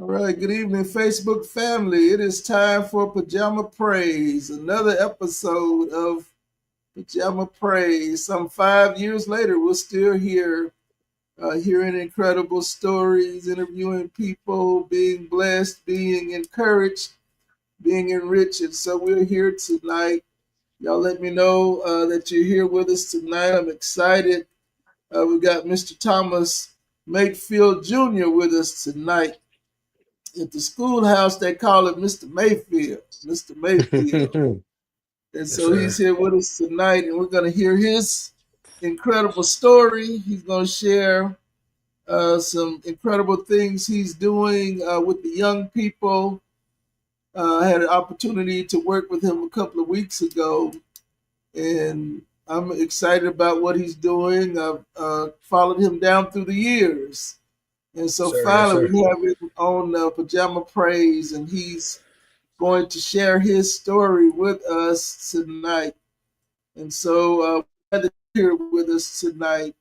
All right, good evening, Facebook family. It is time for Pajama Praise, another episode of Pajama Praise. Some 5 years later, we're still here, hearing incredible stories, interviewing people, being blessed, being encouraged, being enriched. And so we're here tonight. Y'all let me know that you're here with us tonight. I'm excited. We got Mr. Thomas Mayfield Jr. with us tonight. At the schoolhouse, they call it Mr. Mayfield. Mr. Mayfield. And Yes, so he's sir. here with us tonight, and we're going to hear his incredible story. He's going to share some incredible things he's doing with the young people. I had an opportunity to work with him a couple of weeks ago, and I'm excited about what he's doing. I've followed him down through the years. And so Sir, yes, finally, sir. we have him on Pajama Praise, and he's going to share his story with us tonight. And so glad that you're here with us tonight.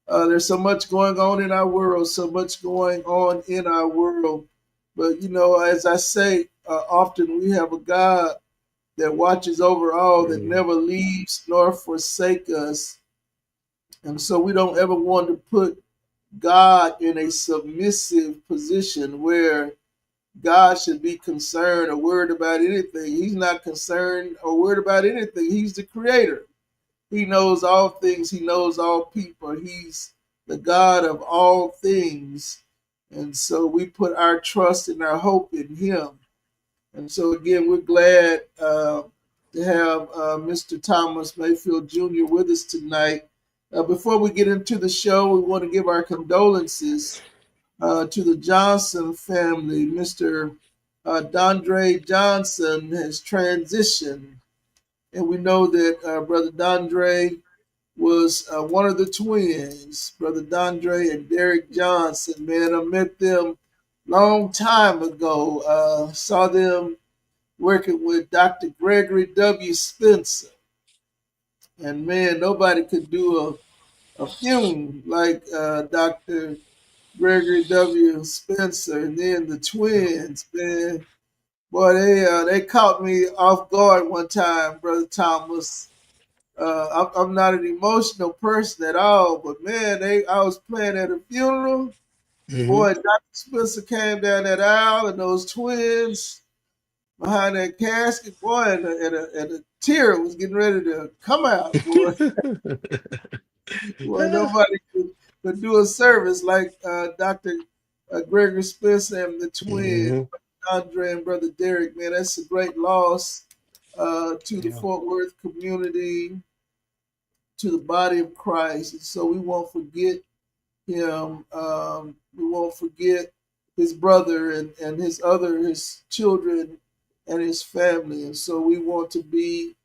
There's so much going on in our world, so much going on in our world. But, as I say, often we have a God that watches over all, that Mm, never leaves nor forsake us. And so we don't ever want to put God in a submissive position where God should be concerned or worried about anything. He's not concerned or worried about anything. He's the creator. He knows all things. He knows all people. He's the God of all things. And so we put our trust and our hope in him. And so again, we're glad to have Mr. Thomas Mayfield Jr. with us tonight. Before we get into the show, we want to give our condolences to the Johnson family. Mr. Dondre Johnson has transitioned, and we know that Brother Dondre was one of the twins, Brother Dondre and Derek Johnson. Man, I met them long time ago. Saw them working with Dr. Gregory W. Spencer, and man, nobody could do a funeral like Dr. Gregory W. Spencer, and then the twins, man. Boy, they caught me off guard one time, Brother Thomas. I'm not an emotional person at all, but man, I was playing at a funeral. hmm Boy, Dr. Spencer came down that aisle, and those twins behind that casket, boy, and a tear was getting ready to come out, boy. Well, nobody could do a service like Dr. Gregory Spencer and the twins, hmm Andre and Brother Derek. Man, that's a great loss to the Yeah. Fort Worth community, to the body of Christ. And so we won't forget him. We won't forget his brother and his children and his family. And so we want to be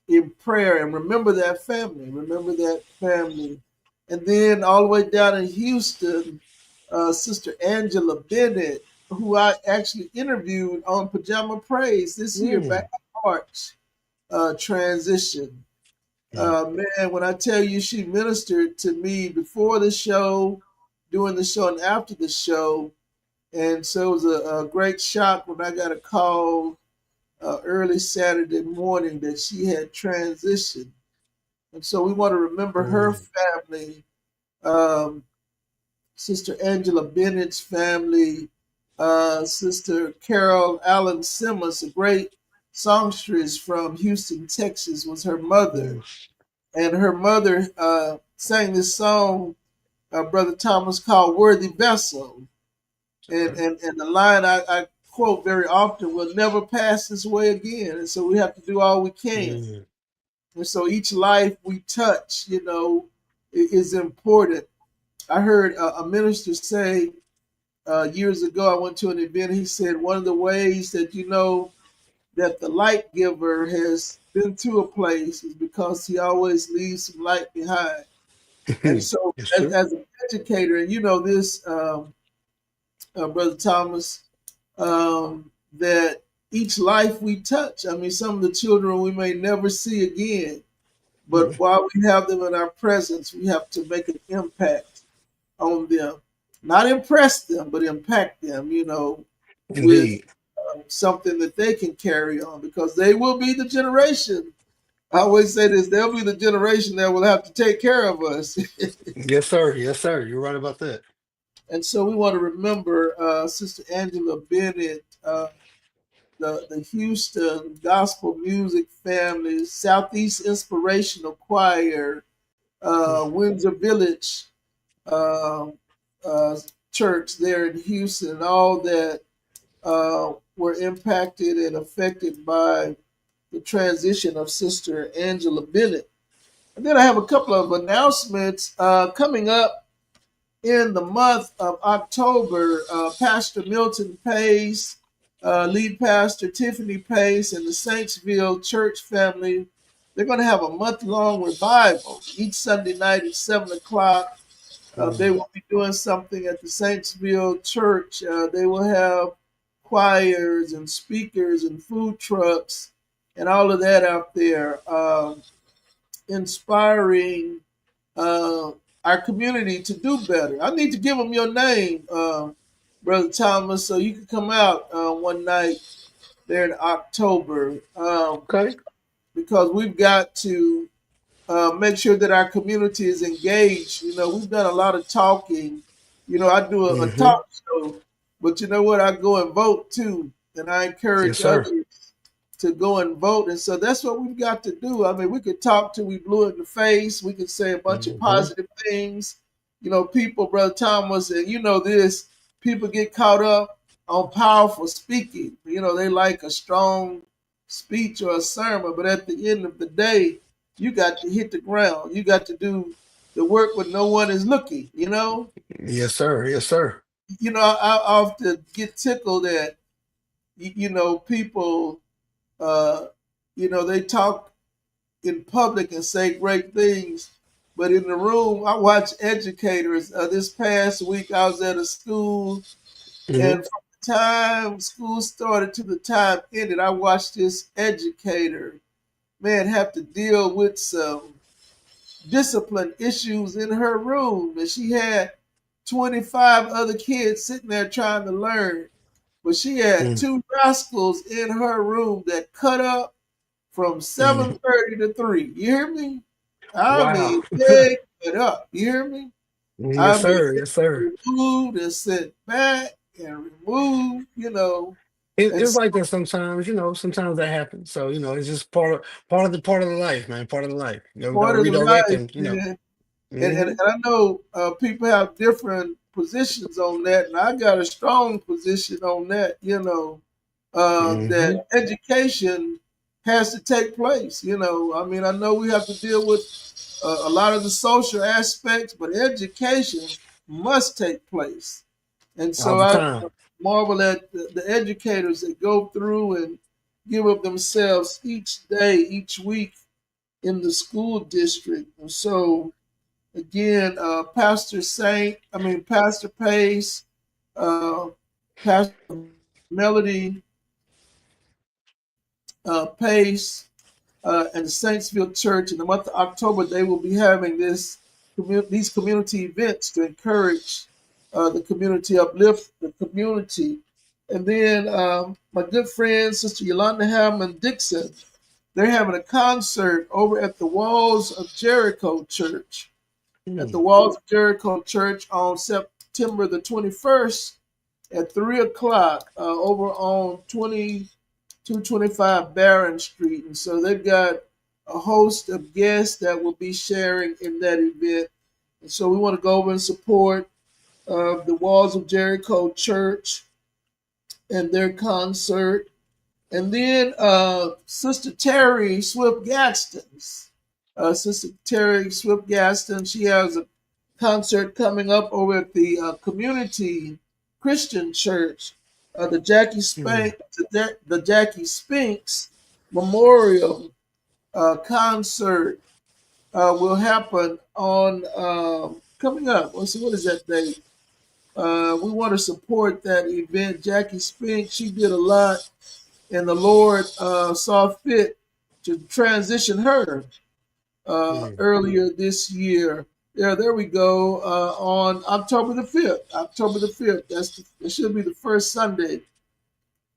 in prayer and remember that family. Remember that family. And then all the way down in Houston, Sister Angela Bennett, who I actually interviewed on Pajama Praise this year back Mm, in March, transition. mm, Man, when I tell you she ministered to me before the show, during the show, and after the show. And so it was a great shock when I got a call early Saturday morning that she had transitioned. And so we want to remember her mm, family, um, Sister Angela Bennett's family, Sister Carol Allen Simmons, a great songstress from Houston, Texas, was her mother. mm. And her mother sang this song, Brother Thomas, called Worthy Vessel. And, Okay. and, and the line I quote very often, will never pass this way again. And so we have to do all we can. Mm, And so each life we touch, is important. I heard a minister say years ago, I went to an event, he said, one of the ways that you know that the light giver has been to a place is because he always leaves some light behind. And so, yes, as, sir. as an educator, and you know this, Brother Thomas, that each life we touch, I mean, some of the children we may never see again, but Mm, while we have them in our presence, we have to make an impact on them. Not impress them, but impact them, with Indeed. something that they can carry on, because they will be the generation. I always say this: they'll be the generation that will have to take care of us. Yes, sir. Yes, sir. You're right about that. And so we want to remember Sister Angela Bennett, the Houston Gospel Music Family, Southeast Inspirational Choir, Windsor Village uh, uh, Church there in Houston, all that were impacted and affected by the transition of Sister Angela Bennett. And then I have a couple of announcements coming up in the month of October. Pastor Milton Pace, lead pastor Tiffany Pace, and the Saintsville church family, they're going to have a month-long revival each Sunday night at 7 o'clock. They Mm. will be doing something at the Saintsville church. They will have choirs and speakers and food trucks and all of that out there, inspiring uh, our community to do better. I need to give them your name, Brother Thomas, so you can come out one night there in October, Okay. because we've got to make sure that our community is engaged. You know, we've done a lot of talking. You know, I do a Mm-hmm. talk show, but you know what? I go and vote too, and I Yes, encourage sir. others to go and vote. And so that's what we've got to do. I mean, we could talk till we blew it in the face. We could say a bunch of Mm-hmm. positive things. You know, people, Brother Thomas, and you know this, people get caught up on powerful speaking. You know, they like a strong speech or a sermon, but at the end of the day, you got to hit the ground. You got to do the work when no one is looking, you know? Yes, sir. Yes, sir. You know, I often get tickled at, you know, people, uh, you know, they talk in public and say great things, but in the room, I watch educators. This past week, I was at a school, Mm-hmm. and from the time school started to the time ended, I watched this educator, man, have to deal with some discipline issues in her room. And she had 25 other kids sitting there trying to learn. But she had Mm. two rascals in her room that cut up from Mm. 7:30 to 3. You hear me? I Wow. mean, they cut up. You hear me? Yes, I mean, sir. Yes, sir. removed and sent back and removed, you know. And It's so like that sometimes, sometimes that happens. So, it's just part of the life, man. Part of the life. We got to part of the redirect life, and. man. And Mm-hmm. I know people have different positions on that, and I got a strong position on that. You know, Mm-hmm. that education has to take place. You know, I mean, I know we have to deal with a lot of the social aspects, but education must take place. And All so the I time. marvel at the educators that go through and give of themselves each day, each week in the school district. And so again, Pastor Pace, uh, Pastor Melody Pace, and the Saintsville Church in the month of October, they will be having these community events to encourage the community, uplift the community. And then my good friend, Sister Yolanda Hammond Dixon, they're having a concert over at the Walls of Jericho Church. At the Mm. Walls of Jericho Church on September the 21st at 3 o'clock over on 2225 Barron Street. And so they've got a host of guests that will be sharing in that event. And so we want to go over and support the Walls of Jericho Church and their concert. And then Sister Terry Swift Gadsden's. Sister Terry Swift Gadsden, she has a concert coming up over at the Community Christian Church, Mm. The Jackie Spinks Memorial concert will happen on coming up. Let's see, what is that date? We want to support that event. Jackie Spinks, she did a lot, and the Lord saw fit to transition her Mm. earlier this year. Yeah, there we go. On October the 5th. October the 5th. That should be the first Sunday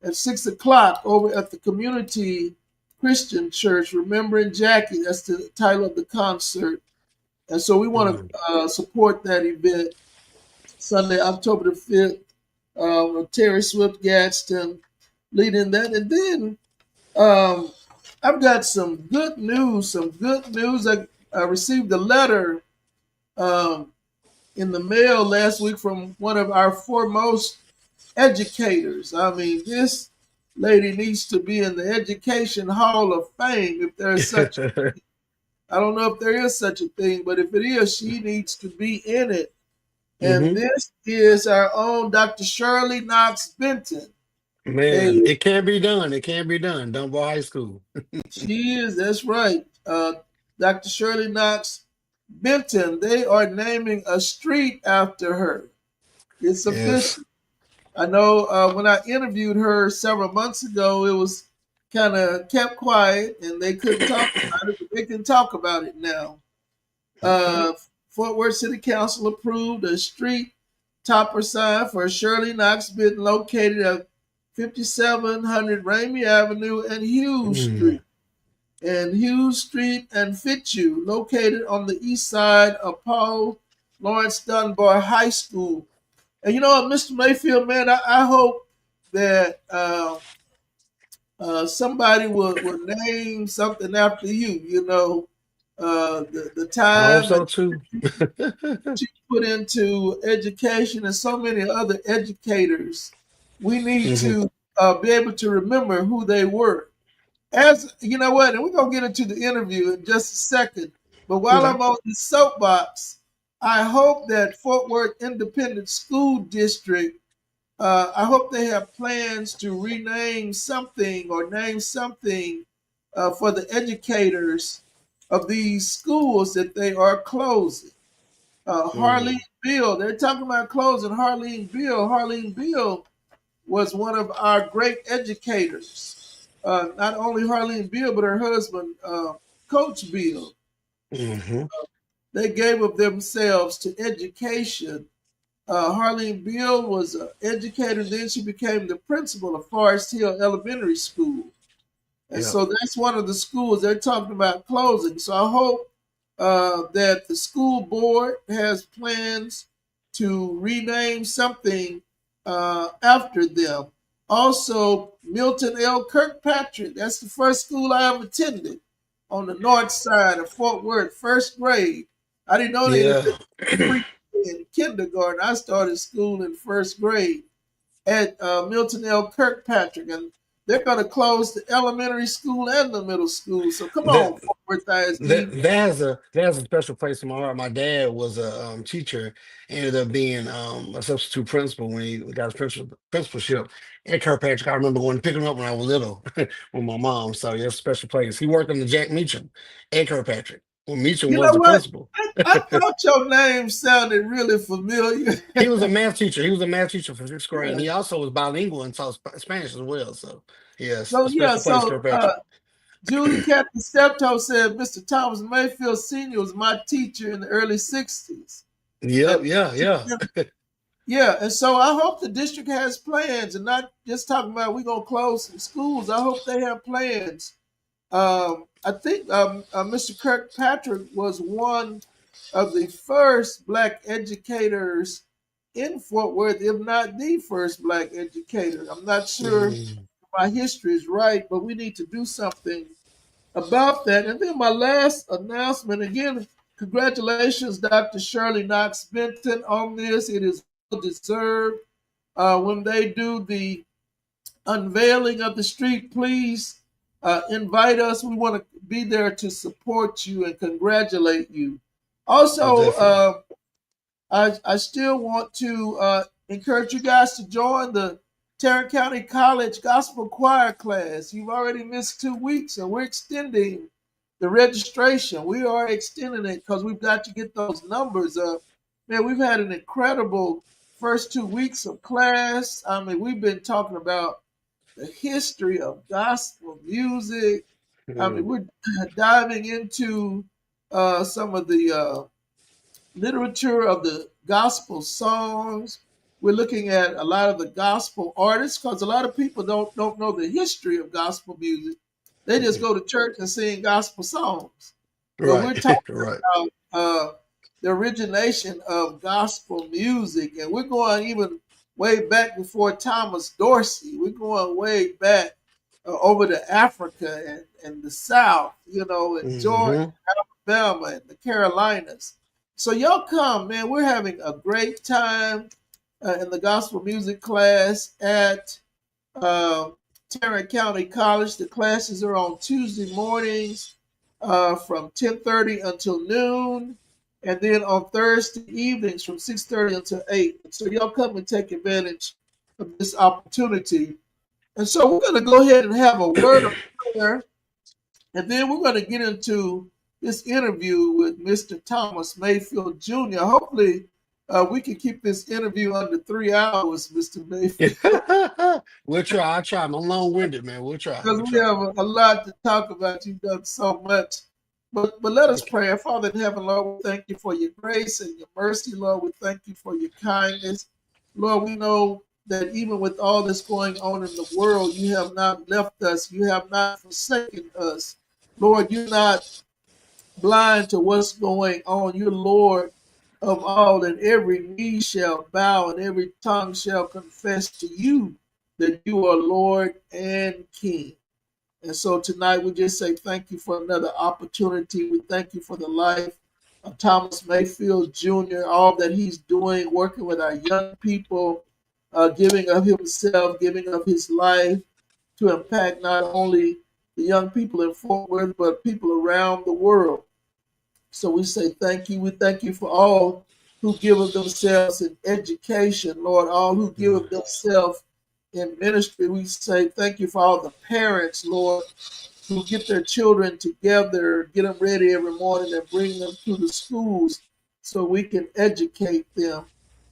at 6 o'clock over at the Community Christian Church, Remembering Jackie. That's the title of the concert. And so we want Mm. to support that event Sunday, October the 5th, with Terry Swift Gadsden leading that. And then um, I've got some good news. Some good news. I received a letter um, in the mail last week from one of our foremost educators. I mean, this lady needs to be in the Education Hall of Fame if there's such. I don't know if there is such a thing, but if it is, she needs to be in it. And Hmm. this is our own Dr. Shirley Knox Benton. A Man, it can be done. It can be done. Dunbar High School. She is, that's right. Dr. Shirley Knox Benton. They are naming a street after her. It's Yes. official. I know when I interviewed her several months ago, it was kind of kept quiet and they couldn't talk about it, but they can talk about it now. Okay. Uh, Fort Worth City Council approved a street topper sign for Shirley Knox Benton located at 5700 Ramey Avenue and Hughes Mm. Street. And Hughes Street and Fitzhugh, located on the east side of Paul Lawrence Dunbar High School. And you know what, Mr. Mayfield, man, I hope that somebody will name something after you. You know, the I hope time so and too. you put into education and so many other educators. We need Hmm. to be able to remember who they were. As you know what, and we're gonna get into the interview in just a second. But while Okay. I'm on the soapbox, I hope that Fort Worth Independent School District, I hope they have plans to rename something or name something for the educators of these schools that they are closing. Harleen Mm. Bill, they're talking about closing Harleen Bill. Harleen Bill was one of our great educators. Not only Harleen Bill, but her husband, Coach Bill. Hmm. They gave of themselves to education. Harleen Beale was an educator, then she became the principal of Forest Hill Elementary School. And Yep. so that's one of the schools they're talking about closing. So I hope that the school board has plans to rename something after them. Also, Milton L. Kirkpatrick, that's the first school I ever attended on the north side of Fort Worth, first grade. I didn't know anything Yeah. pre in kindergarten. I started school in first grade at Milton L. Kirkpatrick, and they're going to close the elementary school and the middle school. So come that on, Fort Worth ISD. that has a special place in my heart. My dad was a teacher, ended up being a substitute principal when he got his principalship at Kirkpatrick. I remember going to pick him up when I was little with my mom. So yeah, it's a special place. He worked under Jack Meacham at Kirkpatrick when Meacham You was know the what? principal. I thought your name sounded really familiar. He was a math teacher. He was a math teacher for sixth grade, and Yeah. he also was bilingual and taught Spanish as well. So yes, So a yeah, special place, so Kirkpatrick. Julie Cathy Steptoe said Mr. Thomas Mayfield Sr. was my teacher in the early 60s. Yep, And yeah, yeah. yeah, and so I hope the district has plans and not just talking about we're gonna close some schools. I hope they have plans. I think Mr. Kirkpatrick was one of the first black educators in Fort Worth, if not the first black educator. I'm not sure if Mm. my history is right, but we need to do something about that. And then my last announcement again, congratulations, Dr. Shirley Knox Benton, on this. It is well deserved. When they do the unveiling of the street, please invite us. We want to be there to support you and congratulate you. Most Also, definitely. I still want to encourage you guys to join the Tarrant County College Gospel Choir class. You've already missed 2 weeks, and we're extending the registration. We are extending it because we've got to get those numbers up. Man, we've had an incredible first 2 weeks of class. I mean, we've been talking about the history of gospel music. I mean, Mm. we're diving into some of the literature of the gospel songs. We're looking at a lot of the gospel artists because a lot of people don't know the history of gospel music. They just Mhm. go to church and sing gospel songs. But Right, we're talking right. about the origination of gospel music, and we're going even way back before Thomas Dorsey. We're going way back over to Africa and the South, and Georgia, Hmm. Alabama, and the Carolinas. So y'all come, man. We're having a great time in the gospel music class at uh, Tarrant County College. The classes are on Tuesday mornings from 10:30 until noon, and then on Thursday evenings from 6:30 until 8. So y'all come and take advantage of this opportunity. And so we're going to go ahead and have a word of prayer, and then we're going to get into this interview with Mr. Thomas Mayfield Jr. Hopefully, we can keep this interview under 3 hours, Mr. Mayfield, We'll try. I'll try. I'm long-winded, man. We'll try. because We'll we try. have a lot to talk about. You've done so much. But let us pray. Our Father in heaven, Lord, we thank you for your grace and your mercy, Lord. We thank you for your kindness. Lord, we know that even with all this going on in the world, you have not left us. You have not forsaken us. Lord, you're not blind to what's going on. You're Lord of all, and every knee shall bow and every tongue shall confess to you that you are Lord and King. And so tonight we just say thank you for another opportunity. We thank you for the life of Thomas Mayfield Jr., all that he's doing, working with our young people, giving of himself, giving of his life to impact not only the young people in Fort Worth, but people around the world. So we say thank you. We thank you for all who give of themselves in education, Lord, all who give of themselves in ministry. We say thank you for all the parents, Lord, who get their children together, get them ready every morning and bring them to the schools so we can educate them.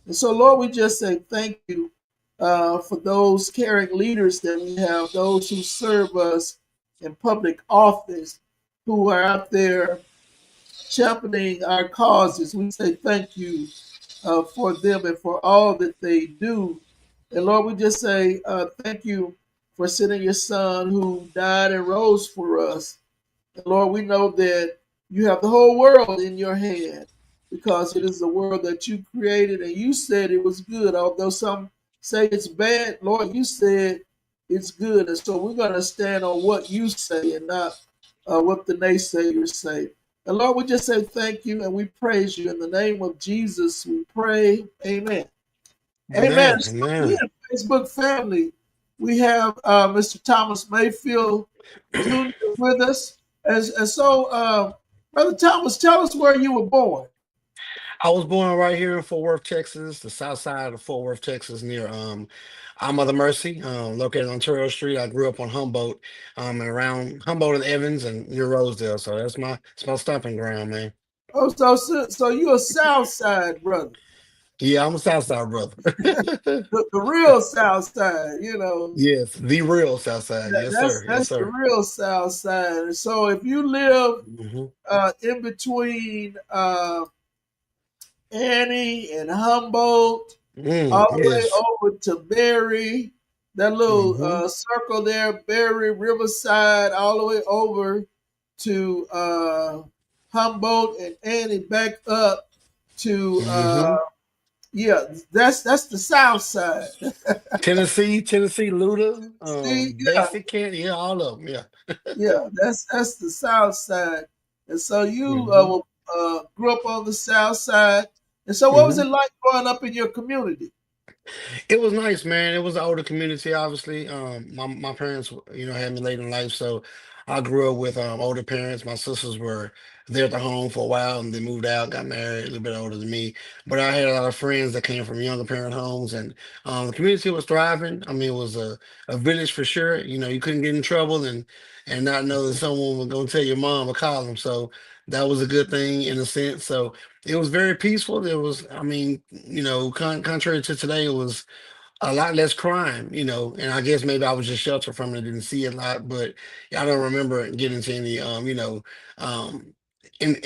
And so, Lord, we just say thank you for those caring leaders that we have, those who serve us in public office, who are out there championing our causes. We say thank you for them and for all that they do. And Lord, we just say thank you for sending your son who died and rose for us. And Lord, we know that you have the whole world in your hand because it is the world that you created and you said it was good. Although some say it's bad, Lord, you said it's good. And so we're going to stand on what you say and not what the naysayers say. And Lord, we just say thank you and we praise you. In the name of Jesus, we pray. Amen. Amen. Amen. So again, Amen. Facebook family, we have Mr. Thomas Mayfield Jr. with us. And so, Brother Thomas, tell us where you were born. I was born right here in Fort Worth, Texas, the south side of Fort Worth, Texas, near I'm Mother Mercy, located on Ontario Street. I grew up on Humboldt, and around Humboldt and Evans and near Rosedale. So that's my stomping ground, man. Oh, so you're a South Side brother, Yeah, I'm a south side brother. the real South Side. Yes, the real south side. Yes, That's sir. Yes, that's the sir. real South Side. And so if you live Hmm. in between Annie and Humboldt, all the way Yes. over to Berry, that little Hmm. circle there, Berry, Riverside, all the way over to Humboldt and Annie, back up to Hmm. yeah, that's the South Side. Tennessee, Luda, See, yeah, Basic Can, yeah, all of them. Yeah. yeah, that's the South Side. And so you Hmm. grew up on the South Side. And so, what was Hmm. it like growing up in your community? It was nice, man. It was an older community, obviously. My parents, had me late in life, so I grew up with older parents. My sisters were there at the home for a while, and they moved out, got married, a little bit older than me. But I had a lot of friends that came from younger parent homes, and the community was thriving. I mean, it was a village for sure. You couldn't get in trouble and not know that someone was going to tell your mom or call them. So that was a good thing in a sense. So it was very peaceful. It was, I mean, contrary to today, it was a lot less crime, and I guess maybe I was just sheltered from it, didn't see a lot, but I don't remember getting to any, um, in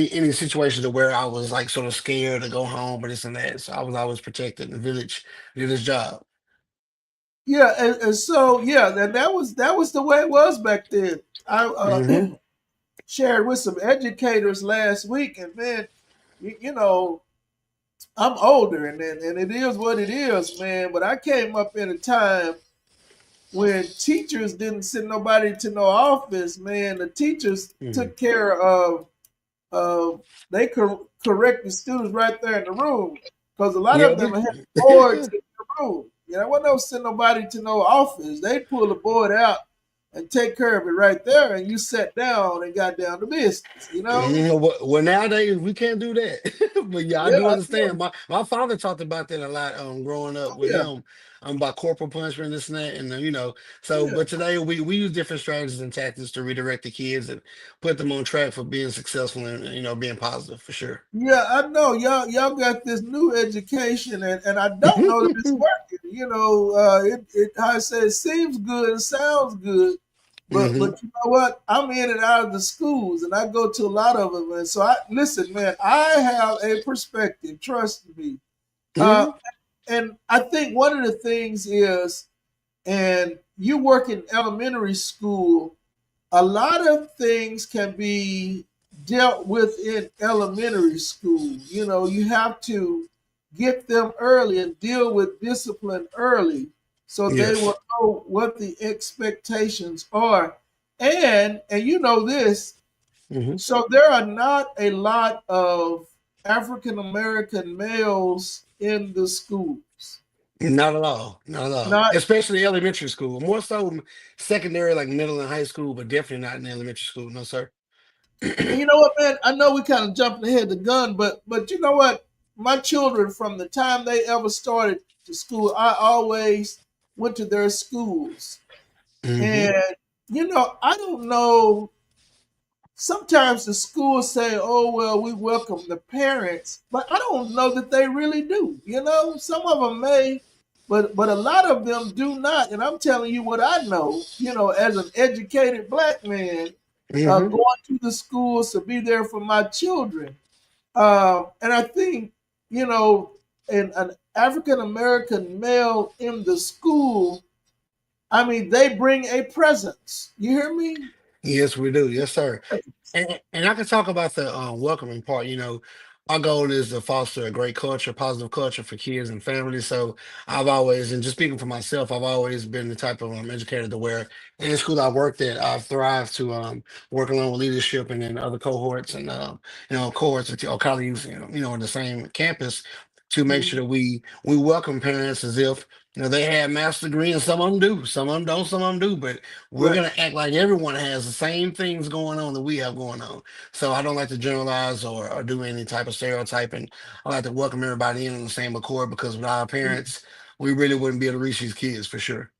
any situation to where I was like sort of scared to go home or this and that. So I was always protected in the village, did his job. Yeah, and so yeah, that was the way it was back then. I Hmm. shared with some educators last week, and man, you know, I'm older, and it is what it is, man. But I came up in a time when teachers didn't send nobody to no office, man. The teachers Hmm. took care of they correct the students right there in the room because a lot Yeah, of them we. had boards in the room. You know, I wasn't no send nobody to no office. They pull the board out and take care of it right there, and you sat down and got down to business. You know? Well, nowadays we can't do that. But yeah, I Yeah, do I understand. know. My father talked about that a lot growing up Oh, with yeah, him, about corporal punishment, this and that, and so. yeah. But today we use different strategies and tactics to redirect the kids and put them on track for being successful and being positive for sure. Yeah, I know y'all got this new education, and I don't know that it's working. You know, it how I say it seems good, it sounds good, Hmm. but you know what? I'm in and out of the schools, and I go to a lot of them, and so I listen, man. I have a perspective. Trust me, uh, Hmm. and I think one of the things is, and you work in elementary school, a lot of things can be dealt with in elementary school. You know, you have to get them early and deal with discipline early so they Yes. will know what the expectations are. And you know this, Hmm. so there are not a lot of African American males in the schools. Not at all. Not at all. Not Especially elementary school. More so secondary, like middle and high school, but definitely not in elementary school. No, sir. And you know what, man? I know we kind of jumping ahead the gun, but you know what? My children, from the time they ever started to school, I always went to their schools, Hmm. and you know, I don't know. Sometimes the schools say, "Oh well, we welcome the parents," but I don't know that they really do. You know, some of them may, but a lot of them do not. And I'm telling you what I know. You know, as an educated black man, Hmm. going to the schools to be there for my children. And I think, you know, an African American male in the school, I mean, they bring a presence. You hear me? Yes, we do. Yes, sir. And I can talk about the welcoming part. Our goal is to foster a great culture, positive culture for kids and families. So I've always, and just speaking for myself, I've always been the type of educator to where in the school I worked at, I've thrived to work along with leadership and then other cohorts and cohorts or colleagues, in the same campus to make sure Mhm. that we welcome parents as if they have master degree, and some of them do, some of them don't, some of them do, but we're Right. gonna act like everyone has the same things going on that we have going on. So I don't like to generalize or do any type of stereotyping. I like to welcome everybody in on the same accord because without our parents, we really wouldn't be able to reach these kids for sure.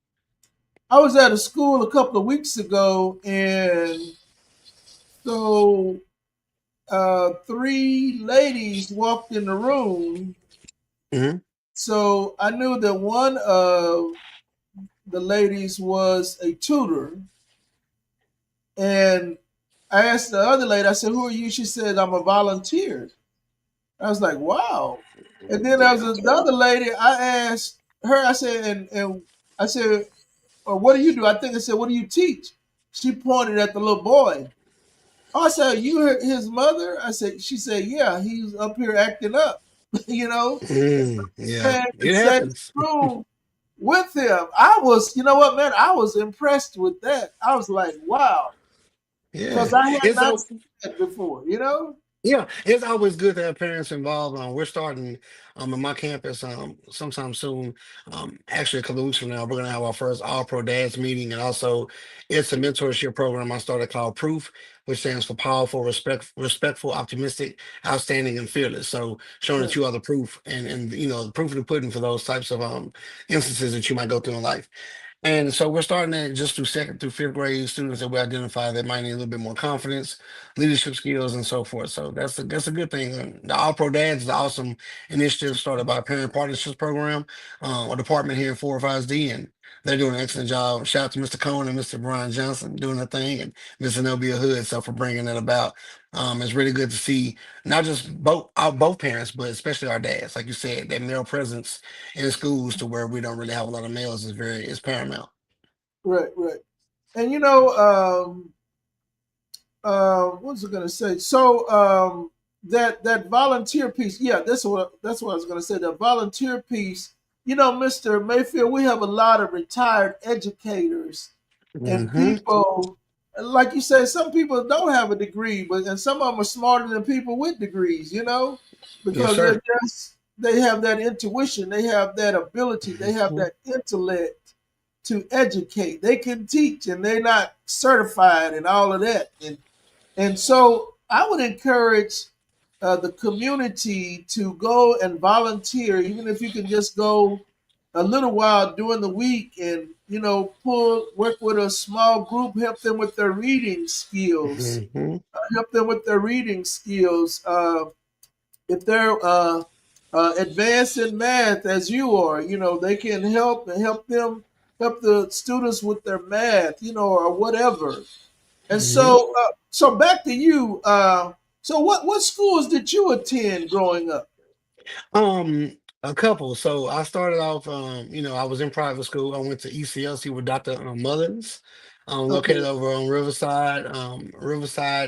I was at a school a couple of weeks ago, and so three ladies walked in the room. Hmm. So I knew that one of the ladies was a tutor, and I asked the other lady, I said, "Who are you?" She said, "I'm a volunteer." I was like, "Wow." And then there was another lady, I asked her, I said, and I said, "What do you do?" I think I said, "What do you teach?" She pointed at the little boy. Oh, I said, "You his mother?" I said, she said, "Yeah, he's up here acting up," you know. And so Yeah, I came and it sat in happens. the room with him. I was, you know what, man, I was impressed with that. I was like, wow, Yeah, because I had it's not so. seen that before, you know? Yeah, it's always good to have parents involved. We're starting in my campus sometime soon. Actually, a couple of weeks from now, we're gonna have our first All Pro Dads meeting, and also it's a mentorship program I started called Proof, which stands for Powerful, Respectful, Optimistic, Outstanding, and Fearless. So showing that Right. you are the proof, and the proof of the pudding for those types of instances that you might go through in life. And so we're starting that just through second through fifth grade students that we identify that might need a little bit more confidence, leadership skills, and so forth. So that's a good thing. The All Pro Dads is an awesome initiative started by Parent Partnerships Program, a department here in 405D, and they're doing an excellent job. Shout out to Mr. Cohen and Mr. Brian Johnson doing their thing, and Mr. Nobia Hood so for bringing that about. It's really good to see not just both parents, but especially our dads. Like you said, that male presence in schools to where we don't really have a lot of males is paramount. Right, right. And what was I going to say? So that volunteer piece, yeah, that's what I was going to say. That volunteer piece, Mr. Mayfield, we have a lot of retired educators and Hmm. people. Like you said, some people don't have a degree, but and some of them are smarter than people with degrees. Yes, Because sir. they have that intuition, they have that ability, they have Hmm. that intellect to educate. They can teach, and they're not certified and all of that. And so I would encourage the community to go and volunteer, even if you can just go a little while during the week and, pull work with a small group, help them with their reading skills, Hmm. help them with their reading skills. If they're advanced in math as you are, they can help the students with their math, or whatever. And Hmm. so back to you. So what schools did you attend growing up? Um, a couple. So I started off, I was in private school. I went to ECLC with Dr. Mullins, located Okay, over on Riverside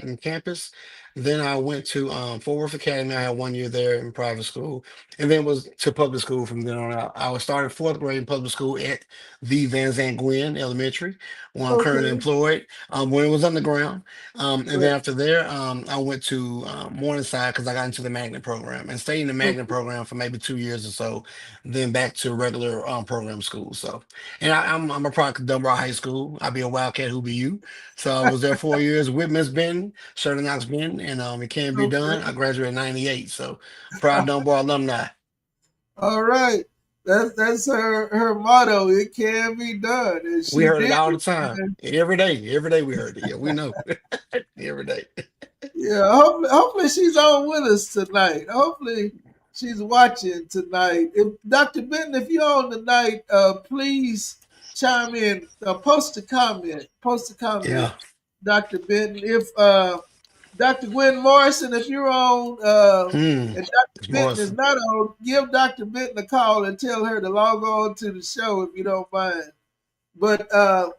and campus. Then I went to Fort Worth Academy. I had 1 year there in private school, and then was to public school from then on out. I was started fourth grade in public school at the Van Zandt Gwynn Elementary, where I'm currently okay, employed. When it was underground. And right, then after there, I went to Morningside because I got into the magnet program and stayed in the magnet okay. program for maybe 2 years or so. Then back to regular program school. So, and I'm a product of Dunbar High School. I be a Wildcat who be you. So I was there 4 years with Miss Benton, Shirley Knox Benton, and it can't be done. Okay. I graduated in '98. So proud Dunbar alumni. All right. That's her motto. It can be done, and We she heard it did all the it, time. man. Every day. Every day we heard it. Yeah, we know. Every day. Yeah. Hopefully she's on with us tonight. Hopefully she's watching tonight. If Dr. Benton, if you're on tonight, please chime in. Post a comment. Post a comment, Yeah. Dr. Benton. If Dr. Gwen Morrison, if you're on, Hmm. and Dr. It's Benton is Morrison. not on, give Dr. Benton a call and tell her to log on to the show if you don't mind. But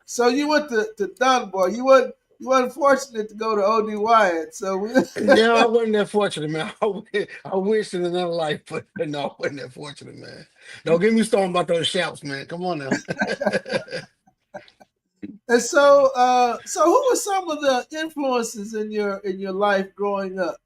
so you went to Dunbar. You wasn't fortunate to go to OD Wyatt. So we, Yeah, I wasn't that fortunate, man. I wish in another life, but no, I wasn't that fortunate, man. Don't get me started about those shouts, man. Come on now. and so who were some of the influences in your life growing up?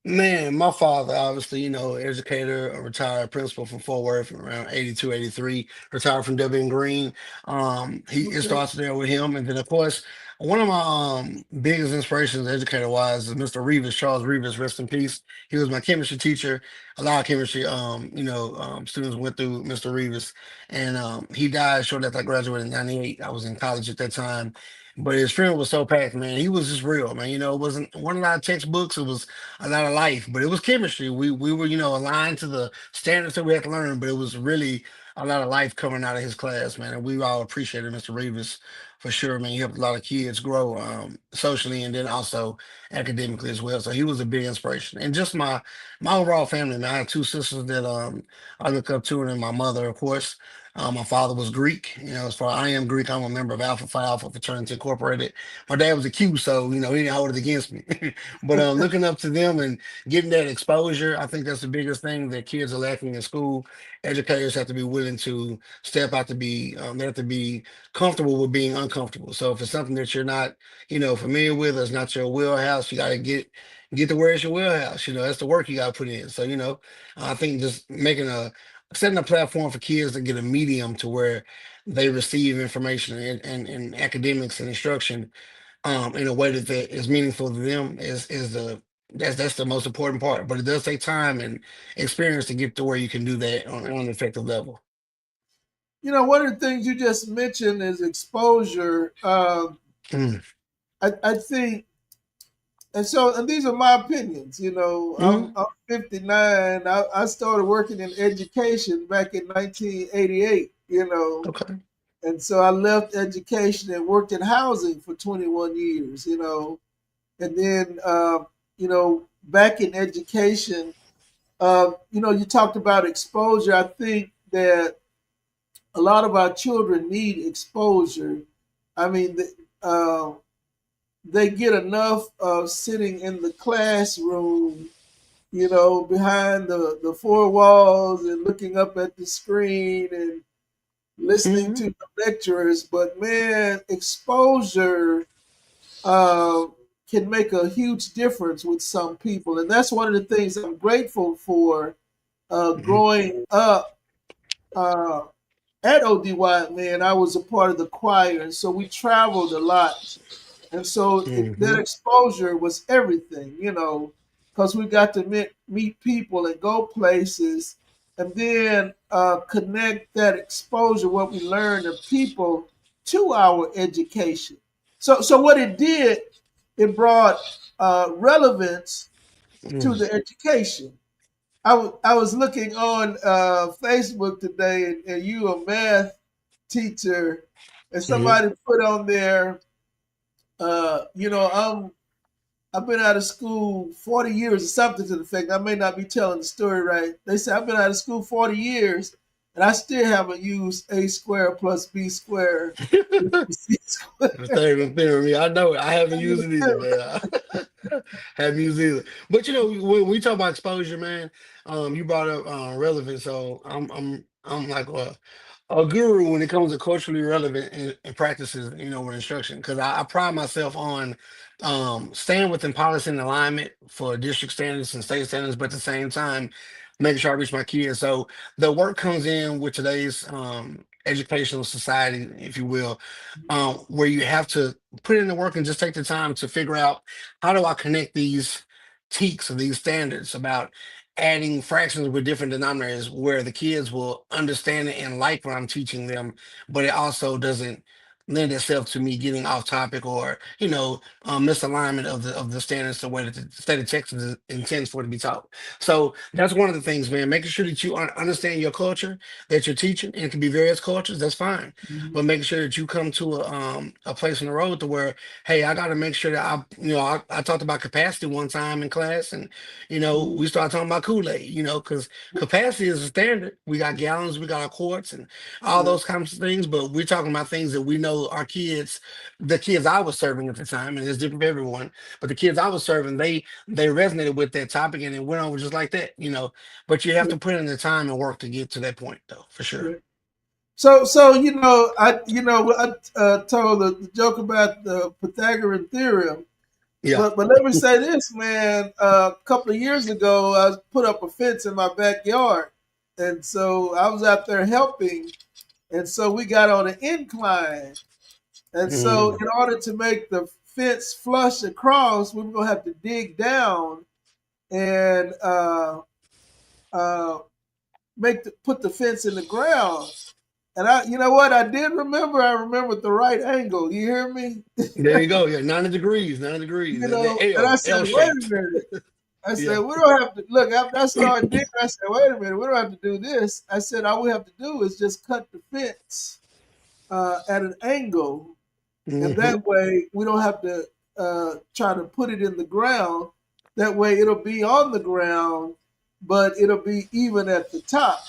Man, my father, obviously, educator, a retired principal from Fort Worth around 82, 83, retired from W and Green. It Okay, starts there with him. And then, of course, one of my biggest inspirations educator wise is Mr. Reeves, Charles Reeves, rest in peace. He was my chemistry teacher. A lot of chemistry, students went through Mr. Reeves. And he died shortly after I graduated in '98. I was in college at that time. But his funeral was so packed, man. He was just real, man. It wasn't one of our textbooks. It was a lot of life, but it was chemistry. We were, aligned to the standards that we had to learn, but it was really a lot of life coming out of his class, man. And we all appreciated Mr. Reeves for sure, man. He helped a lot of kids grow socially and then also academically as well. So he was a big inspiration. And just my overall family, man. I have two sisters that I look up to, and then my mother, of course. My father was Greek. As far as I am Greek, I'm a member of Alpha Phi Alpha Fraternity Incorporated. My dad was a Q, so he didn't hold it against me. But looking up to them and getting that exposure, I think that's the biggest thing that kids are lacking in school. Educators have to be willing to step out to be, they have to be comfortable with being uncomfortable. So if it's something that you're not, familiar with, or it's not your wheelhouse, you got to get to where it's your wheelhouse. That's the work you got to put in. So I think just setting a platform for kids to get a medium to where they receive information and academics and instruction in a way that is meaningful to them is that's the most important part. But it does take time and experience to get to where you can do that on an effective level. One of the things you just mentioned is exposure. Mm. I think, and these are my opinions. I'm Mm. I'm 59. I started working in education back in 1988. Okay. And so I left education and worked in housing for 21 years. And then, back in education, you talked about exposure. I think that a lot of our children need exposure. I mean, uh, they get enough of sitting in the classroom, behind the four walls and looking up at the screen and listening Hmm. to the lecturers. But man, exposure uh, can make a huge difference with some people. And that's one of the things I'm grateful for growing up uh, at ODY. Man, I was a part of the choir. And so we traveled a lot. And so that Hmm. exposure was everything, because we got to meet people and go places and then connect that exposure, what we learned of people, to our education. So what it did, it brought relevance to Hmm. the education. I was looking on Facebook today, and you a math teacher, and Hmm. somebody put on there, I've been out of school 40 years or something to the effect. I may not be telling the story right. They say I've been out of school 40 years and I still haven't used a squared plus b squared equals c squared. The thing with me, I know it. I haven't used it either, man. Haven't used it either. But when we talk about exposure, man, you brought up relevance, so I'm like a guru when it comes to culturally relevant and practices, with instruction, because I pride myself on staying within policy and alignment for district standards and state standards, but at the same time making sure I reach my kids. So the work comes in with today's educational society, if you will, where you have to put in the work and just take the time to figure out how do I connect these teaks or these standards about adding fractions with different denominators where the kids will understand it and like what I'm teaching them, but it also doesn't lend itself to me getting off topic or misalignment of the standards the way that the state of Texas intends for it to be taught. So that's one of the things, man. Making sure that you understand your culture that you're teaching, and it can be various cultures. That's fine, Mhm. but making sure that you come to a place on the road to where, hey, I got to make sure that I talked about capacity one time in class, and Mhm. we started talking about Kool-Aid, because capacity is a standard. We got gallons, we got our quarts, and all Right, those kinds of things. But we're talking about things that we know our kids, the kids I was serving at the time, and it's different for everyone. But the kids I was serving, they resonated with that topic, and it went over just like that. But you have right, to put in the time and work to get to that point, though, for sure. right. So I told the joke about the Pythagorean theorem, Yeah. but let me say this, man. A couple of years ago, I put up a fence in my backyard, and so I was out there helping, and so we got on an incline. And so, Hmm. in order to make the fence flush across, we were gonna have to dig down and uh, put the fence in the ground. And you know what? I did remember. I remembered the right angle. You hear me? There you go. Yeah, 90 degrees, 90 degrees. The And I L, said, L wait a shaped. minute. I said, Yeah. we don't have to look. After I started digging, I said, wait a minute. We don't have to do this. I said, all we have to do is just cut the fence at an angle, and Hmm. that way we don't have to try to put it in the ground. That way it'll be on the ground, but it'll be even at the top.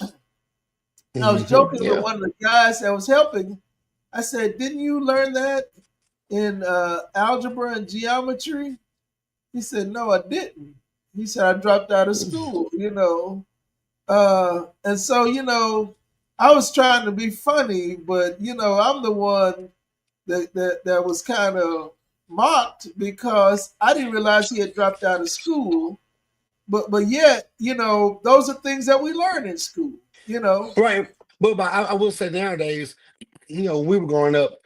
And I was joking with Yeah. one of the guys that was helping. I said, "Didn't you learn that in algebra and geometry?" He said, "No, I didn't." He said, "I dropped out of school." And so I was trying to be funny, but I'm the one that was kind of mocked because I didn't realize he had dropped out of school. But yet, those are things that we learn in school. You know. Right. But I will say nowadays, when we were growing up,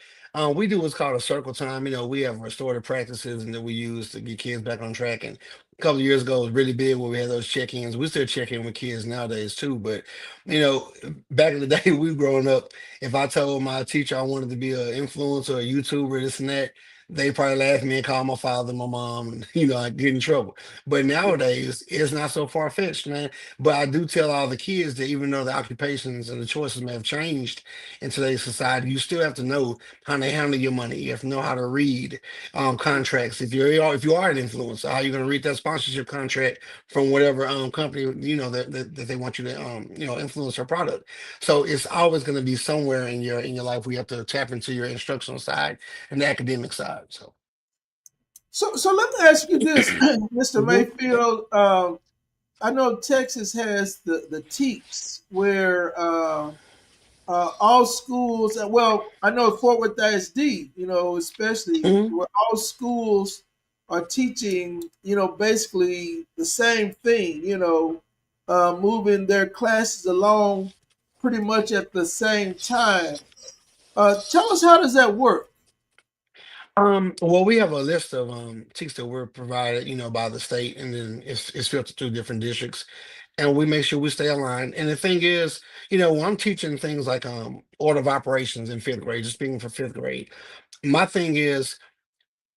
we do what's called a circle time. We have restorative practices and that we use to get kids back on track. And a couple of years ago, it was really big where we had those check-ins. We still check in with kids nowadays too. But you know, back in the day, we growing up. If I told my teacher I wanted to be an influencer, a YouTuber, this and that, they probably laugh at me and call my father, my mom, and I get in trouble. But nowadays, it's not so far fetched, man. But I do tell all the kids that even though the occupations and the choices may have changed in today's society, you still have to know how to handle your money. You have to know how to read contracts. If you are an influencer, how you're going to read that sponsorship contract from whatever company that they want you to influence their product. So it's always going to be somewhere in your life where you have to tap into your instructional side and the academic side. So. So let me ask you this, Mr. Mhm. Mayfield. I know Texas has the teaks where all schools. Well, I know Fort Worth ISD, especially Mhm. where all schools are teaching, basically the same thing. Moving their classes along pretty much at the same time. Tell us, how does that work? Well, we have a list of tickets that we're provided, by the state, and then it's filtered through different districts, and we make sure we stay aligned. And the thing is, when I'm teaching things like order of operations in fifth grade, just speaking for fifth grade, my thing is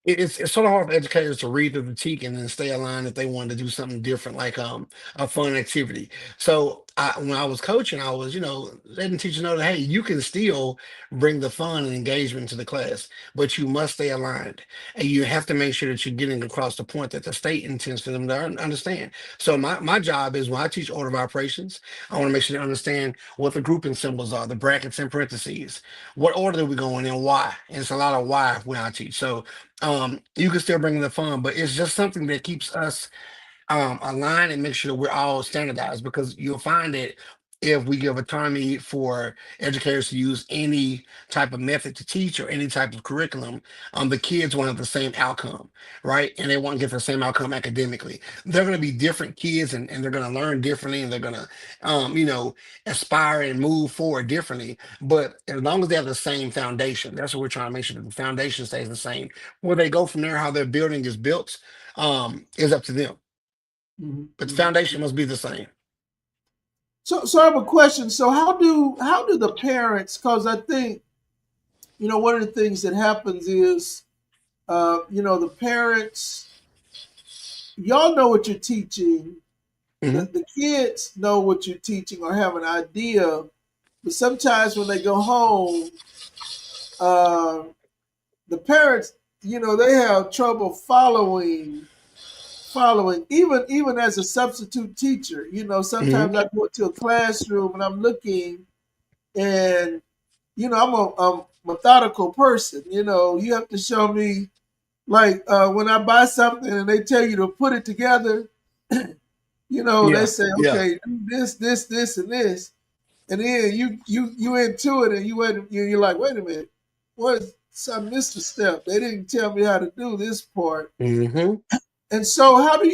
it's sort of hard for educators to read through the critique and then stay aligned if they wanted to do something different, like a fun activity. So when I was coaching, I was letting teachers know that hey, you can still bring the fun and engagement to the class, but you must stay aligned, and you have to make sure that you're getting across the point that the state intends for them to understand. So my job is when I teach order of operations, I want to make sure they understand what the grouping symbols are, the brackets and parentheses, what order are we going in, why. And it's a lot of why when I teach. So you can still bring in the fun, but it's just something that keeps us align and make sure that we're all standardized, because you'll find that if we give autonomy for educators to use any type of method to teach or any type of curriculum, the kids want the same outcome, right? And they want to get the same outcome academically. They're going to be different kids, and they're going to learn differently, and they're going to, aspire and move forward differently. But as long as they have the same foundation, that's what we're trying to make sure that the foundation stays the same. Where they go from there, how their building is built, is up to them, Mhm, but the mhm. foundation must be the same. So I have a question. So how do the parents? Because I think one of the things that happens is the parents, y'all know what you're teaching. Hmm. The kids know what you're teaching or have an idea, but sometimes when they go home, uh, the parents, they have trouble following, even as a substitute teacher. Hmm. Sometimes I go into a classroom and I'm looking, and I'm a methodical person. You have to show me, like, when I buy something and they tell you to put it together. They Yeah, say, yeah. okay, do this, and this, and then you into it, and you're like, wait a minute, what? So I missed a step. They didn't tell me how to do this part. Hmm. And so, how do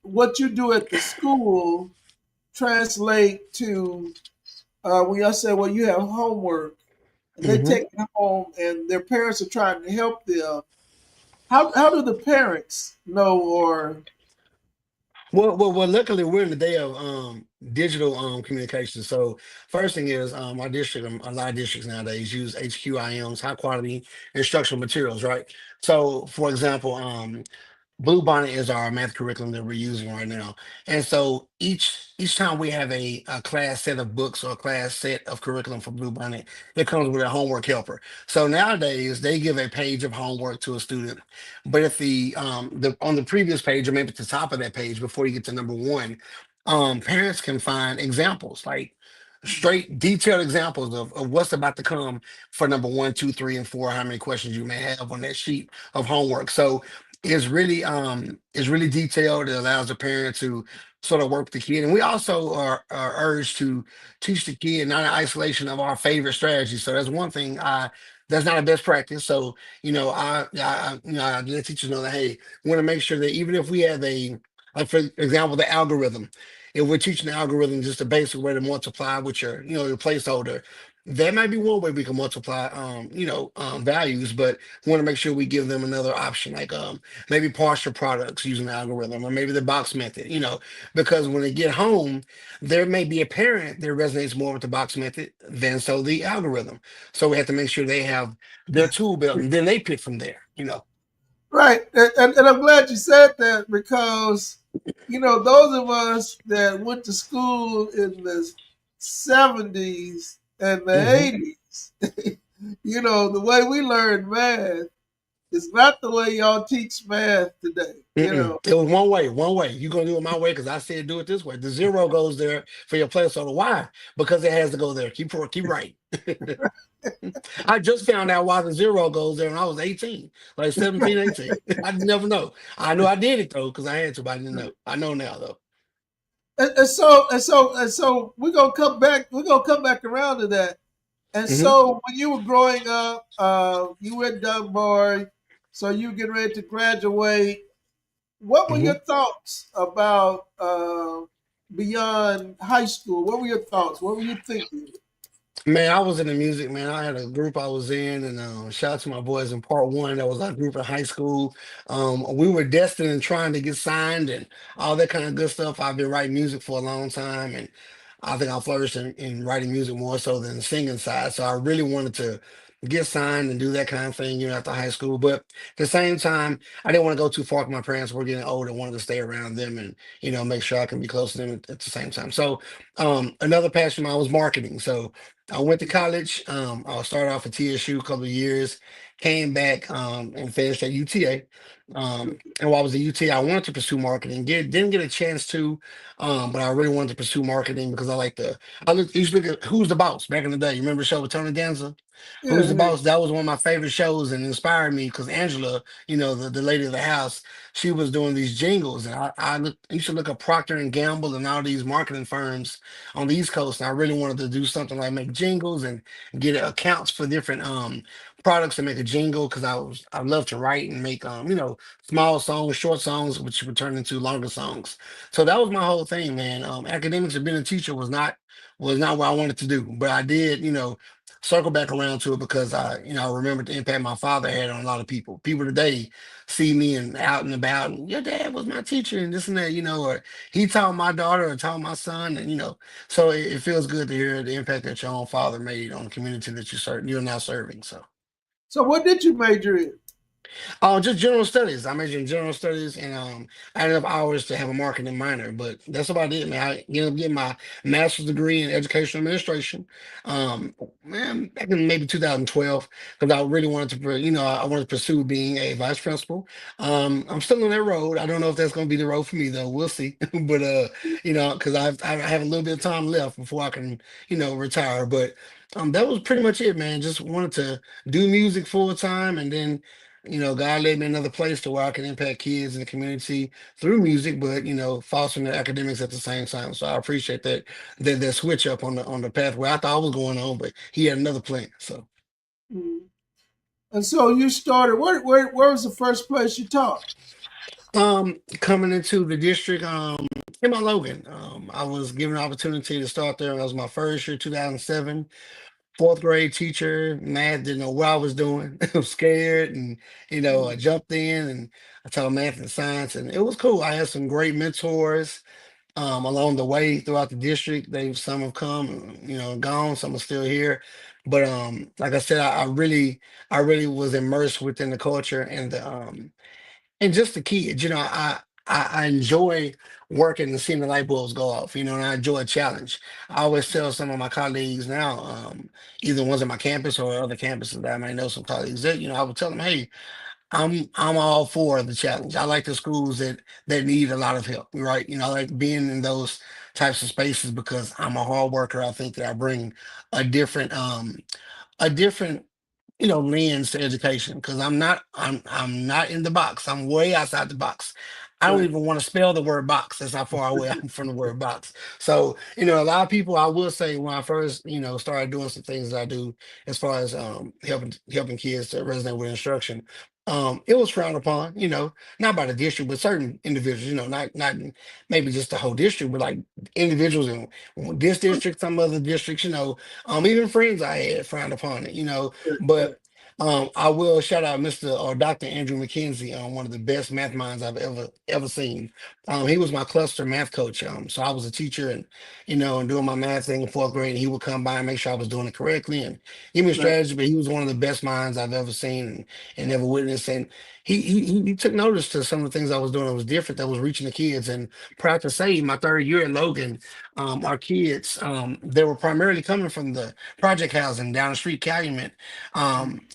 what you do at the school translate to when y'all say, well, you have homework, and they Hmm. take it home, and their parents are trying to help them? How do the parents know? Or Well, luckily we're in the day of digital communication. So first thing is our district, a lot of districts nowadays use HQIMs, high quality instructional materials, right? So for example, Blue Bonnet is our math curriculum that we're using right now. And so each time we have a class set of books or a class set of curriculum for Blue Bonnet, it comes with a homework helper. So nowadays they give a page of homework to a student. But if the on the previous page, or maybe at the top of that page before you get to number one, parents can find examples, like straight detailed examples of what's about to come for number one, two, three, and four, how many questions you may have on that sheet of homework. So it's really detailed. It allows the parent to sort of work with the kid, and we also are urged to teach the kid not in isolation of our favorite strategy. So that's one thing that's not a best practice. So I let teachers know that hey, we want to make sure that even if we have like for example the algorithm, if we're teaching the algorithm just a basic way to multiply with your your placeholder, that might be one way we can multiply, values, but we want to make sure we give them another option, like maybe partial products using the algorithm, or maybe the box method, because when they get home, there may be a parent that resonates more with the box method than so the algorithm. So we have to make sure they have their tool belt, and then they pick from there. Right, and I'm glad you said that because those of us that went to school in the '70s and the Hmm. '80s, the way we learned math is not the way y'all teach math today. Mm-mm. It was one way, one way. You're gonna do it my way because I said do it this way. The zero goes there for your placeholder. Why? Because it has to go there. Keep right. I just found out why the zero goes there when I was 18, like 17, 18. I never know. I knew I did it though because I had to, but I didn't know. I know now though. And so we're gonna come back. We're gonna come back around to that. And Hmm. so when you were growing up, you were at Dunbar, so you were getting ready to graduate. What were Hmm. your thoughts about beyond high school? What were your thoughts? What were you thinking? Man, I was in the music, man. I had a group I was in, and shout out to my boys in part one. That was our group in high school. We were destined and trying to get signed and all that kind of good stuff. I've been writing music for a long time, and I think I flourished in writing music more so than the singing side. So I really wanted to get signed and do that kind of thing, after high school. But at the same time, I didn't want to go too far. 'Cause my parents were getting older, wanted to stay around them and make sure I can be close to them at the same time. So another passion of mine was marketing. So I went to college. I started off at TSU a couple of years, came back and finished at UTA. And while I was at UTA, I wanted to pursue marketing. Didn't get a chance to, but I really wanted to pursue marketing because used to look at Who's the Boss back in the day. You remember the show with Tony Danza? Who's Yeah, the yeah. Boss? That was one of my favorite shows and inspired me because Angela, the lady of the house, she was doing these jingles, and I used to look up Procter and Gamble and all these marketing firms on the East Coast, and I really wanted to do something like make jingles and get accounts for different products to make a jingle because I love to write and make small songs, short songs, which would turn into longer songs. So that was my whole thing, man. Academics and being a teacher was not what I wanted to do, but I did, circle back around to it because I remember the impact my father had on a lot of people. People today see me and out and about, and your dad was my teacher and this and that, or he taught my daughter or taught my son, and so it feels good to hear the impact that your own father made on the community that you're now serving. So. So what did you major in? Oh, just general studies. I majored in general studies, and I had enough hours to have a marketing minor, but that's about it, man. I ended up getting my master's degree in educational administration, man, back in maybe 2012, because I really wanted to, I wanted to pursue being a vice principal. I'm still on that road. I don't know if that's going to be the road for me, though. We'll see. But because I have a little bit of time left before I can, retire. But that was pretty much it, man. Just wanted to do music full time, and then God led me another place to where I can impact kids in the community through music, but fostering the academics at the same time. So I appreciate that switch up on the pathway I thought I was going on, but he had another plan. So Mhm. And so you started. Where was the first place you taught? coming into the district, in my Logan, I was given an opportunity to start there. That was my first year, 2007. Fourth grade teacher, math, didn't know what I was doing. I was scared, and I Mm. jumped in and I taught math and science, and it was cool. I had some great mentors along the way throughout the district. Some have come, gone. Some are still here, but like I said, I really was immersed within the culture and just the kids. I enjoy working and seeing the light bulbs go off. And I enjoy a challenge. I always tell some of my colleagues now, either ones on my campus or other campuses that I may know some colleagues that I would tell them, hey, I'm all for the challenge. I like the schools that need a lot of help, right? I like being in those types of spaces because I'm a hard worker. I think that I bring a different a different lens to education because I'm not in the box. I'm way outside the box. I don't right, even want to spell the word box. That's how far away I'm from the word box. So, you know, a lot of people, I will say, when I first, you know, started doing some things that I do as far as helping kids to resonate with instruction, it was frowned upon, you know, not by the district, but certain individuals, you know, not maybe just the whole district, but like individuals in this district, some other districts, you know, even friends I had frowned upon it, you know, right, right, but I will shout out Mr. or Dr. Andrew McKenzie, one of the best math minds I've ever seen. He was my cluster math coach. So I was a teacher, and you know, and doing my math thing in fourth grade. And he would come by and make sure I was doing it correctly and give me a right, strategy. But he was one of the best minds I've ever seen and ever witnessed. And he took notice to some of the things I was doing that was different, that was reaching the kids. And proud to say, my third year at Logan, our kids, they were primarily coming from the project housing down the street, Calumet.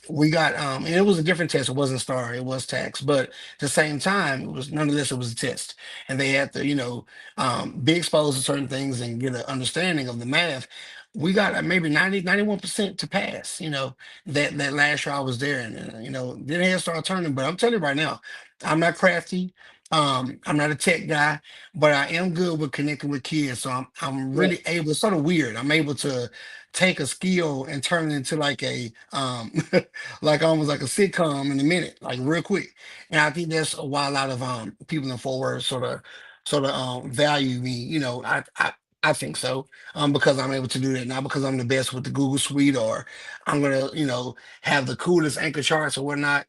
We got and it was a different test. It wasn't star, it was tax, but at the same time, it was nonetheless it was a test. And they had to, you know, be exposed to certain things and get an understanding of the math. We got maybe 91% to pass, you know, that last year I was there. And you know, then it started turning. But I'm telling you right now, I'm not crafty. I'm not a tech guy, but I am good with connecting with kids. So I'm right, really able, it's sort of weird. I'm able to take a skill and turn it into like a like almost like a sitcom in a minute, like real quick. And I think that's why a lot of people in Fort Worth sort of value me. You know, I think so. Because I'm able to do that, not because I'm the best with the Google Suite or I'm gonna, you know, have the coolest anchor charts or whatnot.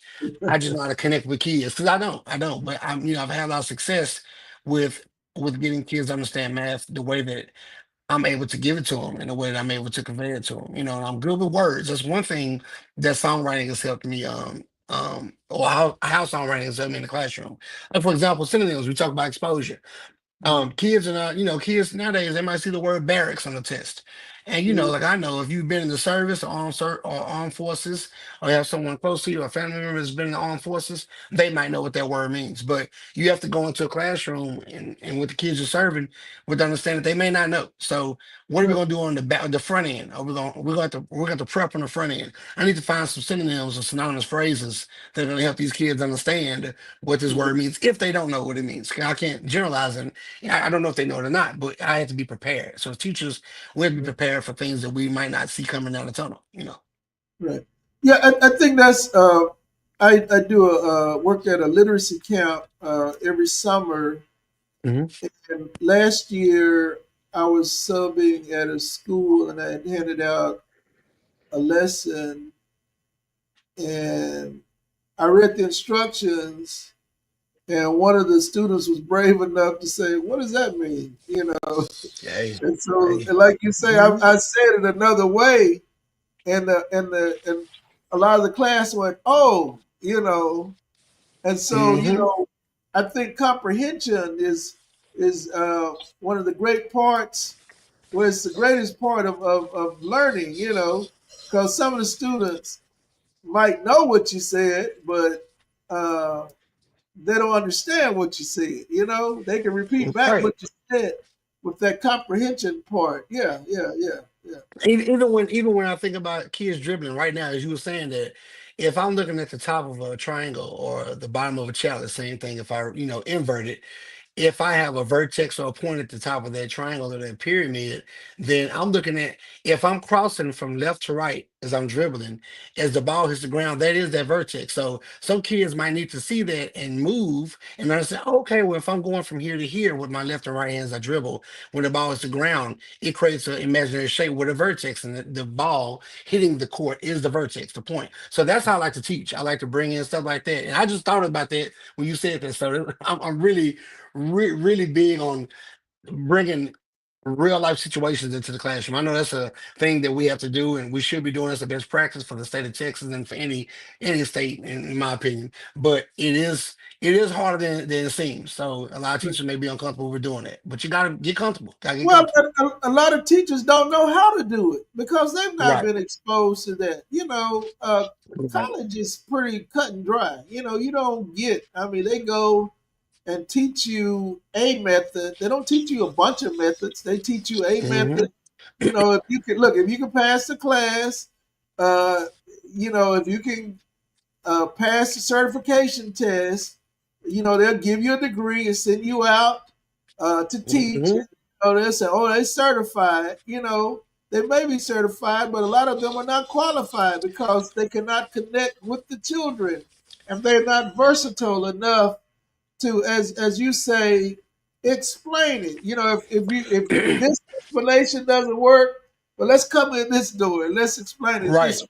I just know how to connect with kids because I don't. But I'm, you know, I've had a lot of success with getting kids to understand math the way that I'm able to give it to them in a way that I'm able to convey it to them. You know, and I'm good with words. That's one thing that songwriting has helped me. Or how songwriting has helped me in the classroom. Like for example, synonyms. We talk about exposure. mhm, Kids and you know, kids nowadays they might see the word barracks on the test, and you know, mhm, like I know if you've been in the service or or armed forces, or you have someone close to you, a family member that's been in the armed forces, they might know what that word means. But you have to go into a classroom and with the kids you're serving, with the understanding that they may not know. So what are we right, gonna do on the back, the front end? Are we going we're going to prep on the front end? I need to find some synonyms or synonymous phrases that are gonna help these kids understand what this right, word means if they don't know what it means. I can't generalize and I don't know if they know it or not, but I have to be prepared. So as teachers, we have to be right, prepared for things that we might not see coming down the tunnel. You know. right. Yeah, I think that's. I do a work at a literacy camp every summer, Hmm. and last year I was subbing at a school, and I had handed out a lesson, and I read the instructions, and one of the students was brave enough to say, "What does that mean?" You know, Hey, and so, hey. and like you say, Hmm. I said it another way, and a lot of the class went, "Oh," you know, and so Hmm. I think comprehension is one of the great parts. Well, it's the greatest part of learning, because some of the students might know what you said, but uh, they don't understand what you said. They can repeat back Right. what you said with that comprehension part. Yeah, yeah, yeah, yeah. Even when I think about kids dribbling right now, as you were saying that, if I'm looking at the top of a triangle or the bottom of a chalice, same thing. If I invert it, if I have a vertex or a point at the top of that triangle or that pyramid, then I'm looking at, if I'm crossing from left to right as I'm dribbling, as the ball hits the ground, that is that vertex. So some kids might need to see that and move and understand, okay, well, if I'm going from here to here with my left and right hands, I dribble. When the ball hits the ground, it creates an imaginary shape with a vertex, and the ball hitting the court is the vertex, the point. So that's how I like to teach. I like to bring in stuff like that. And I just thought about that when you said that. So I'm really really big on bringing real life situations into the classroom. I know that's a thing that we have to do, and we should be doing as a best practice for the state of Texas and for any state, in my opinion. But it is harder than it seems. So a lot of teachers may be uncomfortable with doing that, but you got to get comfortable. Got to get Well, comfortable. a lot of teachers don't know how to do it because they've not Right. been exposed to that. Right. College is pretty cut and dry. You don't get, I mean, they go and teach you a method. They don't teach you a bunch of methods. They teach you a Hmm. method. If you can pass the class, uh, if you can pass the certification test, They'll give you a degree and send you out to teach. Hmm. And, they'll say, oh, they certified. They may be certified, but a lot of them are not qualified because they cannot connect with the children, and they're not versatile enough to, as you say, explain it. If this explanation doesn't work, well, let's come in this door and let's explain it Right. this way.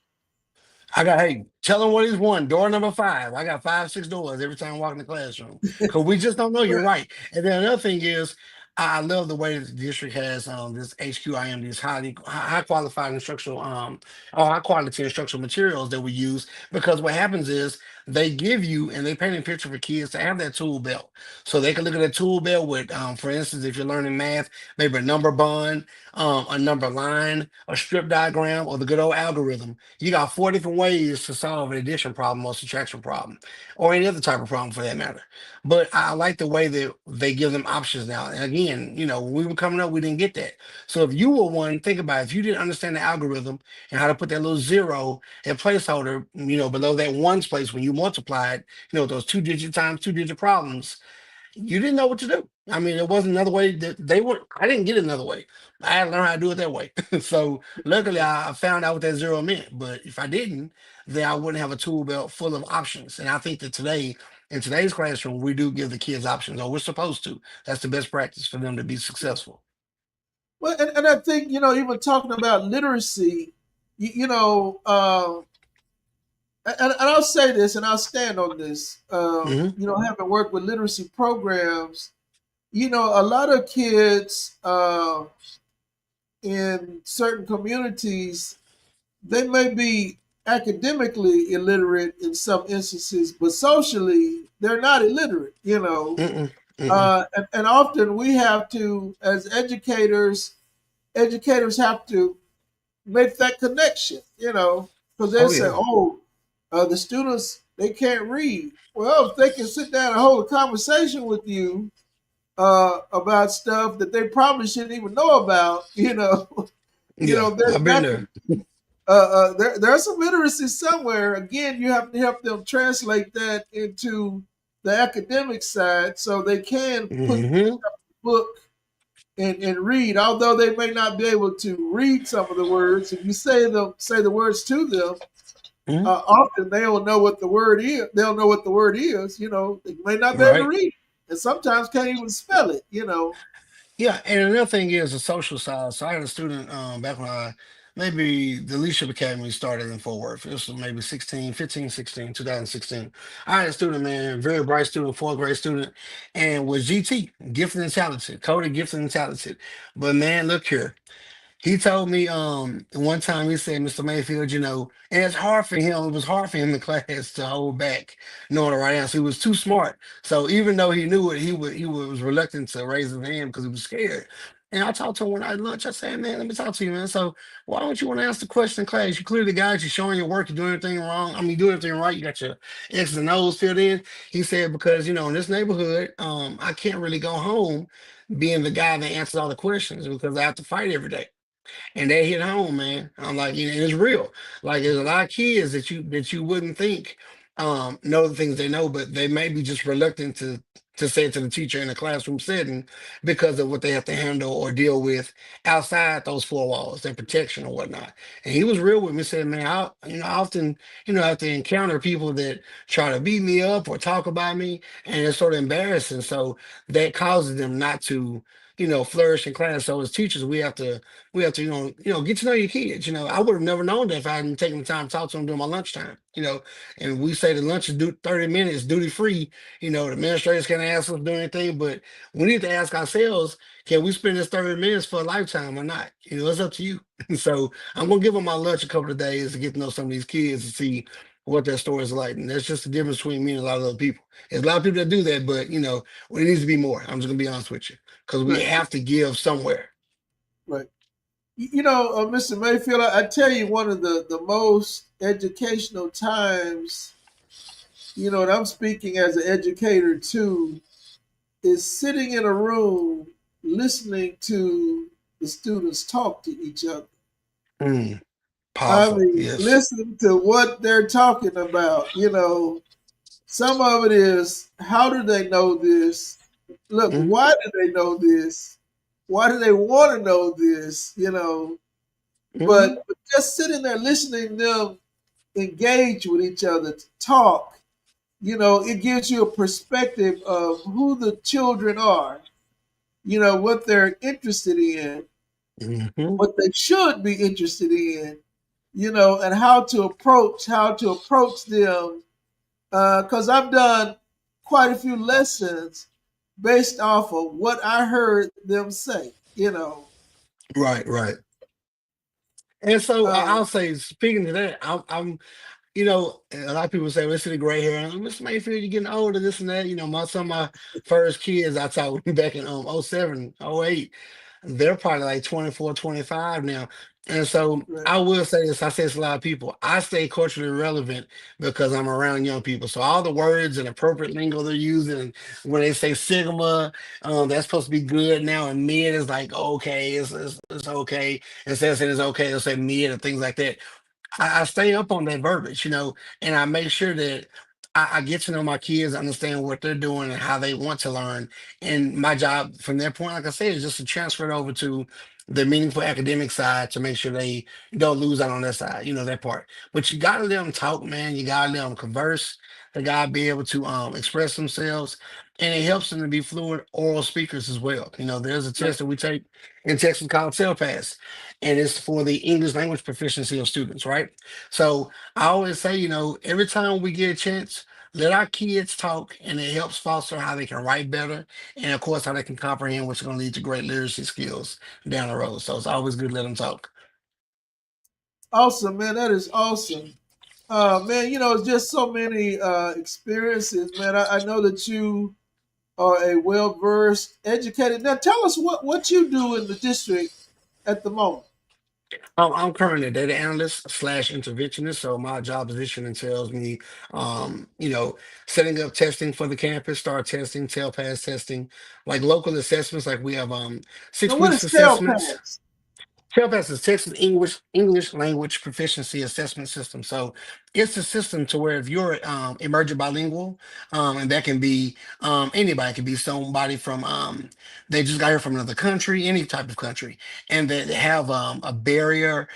Hey, tell him what he's won. Door number five. I got 5, 6 doors every time I walk in the classroom. Because we just don't know. You're Right. right. And then another thing is, I love the way that the district has this HQIM, these high qualified instructional or high quality instructional materials that we use. Because what happens is they give you and they paint a picture for kids to have that tool belt. So they can look at that tool belt with, for instance, if you're learning math, maybe a number bond, a number line, a strip diagram, or the good old algorithm. You got 4 different ways to solve an addition problem or subtraction problem, or any other type of problem for that matter. But I like the way that they give them options now. And again, when we were coming up, we didn't get that. So if you were one, think about it. If you didn't understand the algorithm and how to put that little zero and placeholder, below that ones place when you multiplied, those 2 digit times 2 digit problems, you didn't know what to do. I mean, there wasn't another way that they were. I didn't get another way. I had to learn how to do it that way. So luckily, I found out what that zero meant. But if I didn't, then I wouldn't have a tool belt full of options. And I think that today, in today's classroom, we do give the kids options, or we're supposed to. That's the best practice for them to be successful. Well, and I think, even talking about literacy, you, you know, and I'll say this and I'll stand on this. Hmm. Having worked with literacy programs, a lot of kids in certain communities, they may be academically illiterate in some instances, but socially, they're not illiterate. Mm-mm. Mm-mm. And often we have to, as educators have to make that connection, because they Oh say, yeah. oh, the students, they can't read. Well, if they can sit down and hold a conversation with you about stuff that they probably shouldn't even know about, Yeah, there's I've been got to there. there's some literacy somewhere. Again, you have to help them translate that into the academic side so they can put the Hmm. book and read, although they may not be able to read some of the words. If you say the words to them, Hmm. often they'll know what the word is. They'll know what the word is. They may not be able to Right. read, and sometimes can't even spell it. Yeah, and another thing is the social side. So I had a student back when maybe the Leadership Academy started in Fort Worth. This was maybe 16, 15, 16, 2016. I had a student, man, very bright student, fourth grade student, and was GT, gifted and talented, coded, gifted and talented. But man, look here. He told me one time he said, Mr. Mayfield, and it's hard for him, it was hard for him in class to hold back knowing the right answer. He was too smart. So even though he knew it, was reluctant to raise his hand because he was scared. And I talked to him when I had lunch. I said, man, let me talk to you, man. So why don't you want to ask the question in class? You clearly got it, you're showing your work, you're doing everything wrong. I mean, doing everything right, you got your X's and O's filled in. He said, because in this neighborhood, I can't really go home being the guy that answers all the questions because I have to fight every day, and they hit home, man. I'm like, and it's real. Like there's a lot of kids that you wouldn't think know the things they know, but they may be just reluctant to say it to the teacher in a classroom setting because of what they have to handle or deal with outside those 4 walls, their protection or whatnot. And he was real with me, said, man, I often, have to encounter people that try to beat me up or talk about me, and it's sort of embarrassing. So that causes them not to, flourish in class. So as teachers, we have to, get to know your kids. I would have never known that if I hadn't taken the time to talk to them during my lunchtime. And we say the lunch is 30 minutes duty free. The administrators can't ask us to do anything, but we need to ask ourselves, can we spend this 30 minutes for a lifetime or not? It's up to you. So I'm gonna give them my lunch a couple of days to get to know some of these kids and see what their stories are like. And that's just the difference between me and a lot of other people. There's a lot of people that do that, but well, it needs to be more. I'm just gonna be honest with you. Because we Right, have to give somewhere. right. Mr. Mayfield, I tell you, one of the most educational times, and I'm speaking as an educator too, is sitting in a room listening to the students talk to each other. Mm, I powerful. mean, Yes. listen to what they're talking about. Some of it is how do they know this? Look, Hmm. why do they know this? Why do they want to know this? Hmm. But just sitting there listening to them engage with each other, to talk, it gives you a perspective of who the children are, what they're interested in, Hmm. what they should be interested in, and how to approach them. Because I've done quite a few lessons based off of what I heard them say. Right, right. And so Uh, I'll say, speaking to that, I'm a lot of people say, "Listen to gray hair." Mr. Mayfield, you're getting older, this and that. Some of my first kids I taught back in '07, '08. They're probably like 24, 25 now. And so right. I will say this, I say this to a lot of people. I stay culturally relevant because I'm around young people. So all the words and appropriate lingo they're using, when they say sigma, that's supposed to be good now, and mid is like okay, it's okay. Instead of saying it's okay, they'll say mid and things like that. I stay up on that verbiage, and I make sure that I get to know my kids, understand what they're doing and how they want to learn. And my job from that point, like I said, is just to transfer it over to the meaningful academic side to make sure they don't lose out on that side, that part. But you gotta let them talk, man. You gotta let them converse. They gotta be able to express themselves. And it helps them to be fluent oral speakers as well. There's a Right. test that we take in Texas called Pass, and it's for the English language proficiency of students, right? So I always say, every time we get a chance, let our kids talk, and it helps foster how they can write better, and of course, how they can comprehend, which is going to lead to great literacy skills down the road. So it's always good to let them talk. Awesome, man. That is awesome. Man, it's just so many experiences, man. I know that you are a well versed, educated. Now, tell us what you do in the district at the moment. I'm currently a data analyst slash interventionist, so my job position entails me, setting up testing for the campus, start testing, tail pass testing, like local assessments. Like we have Now, six what weeks is tail assessments. pass? TELPAS is Texas English Language Proficiency Assessment System. So it's a system to where if you're emergent bilingual, and that can be anybody, it can be somebody from they just got here from another country, any type of country, and they have a barrier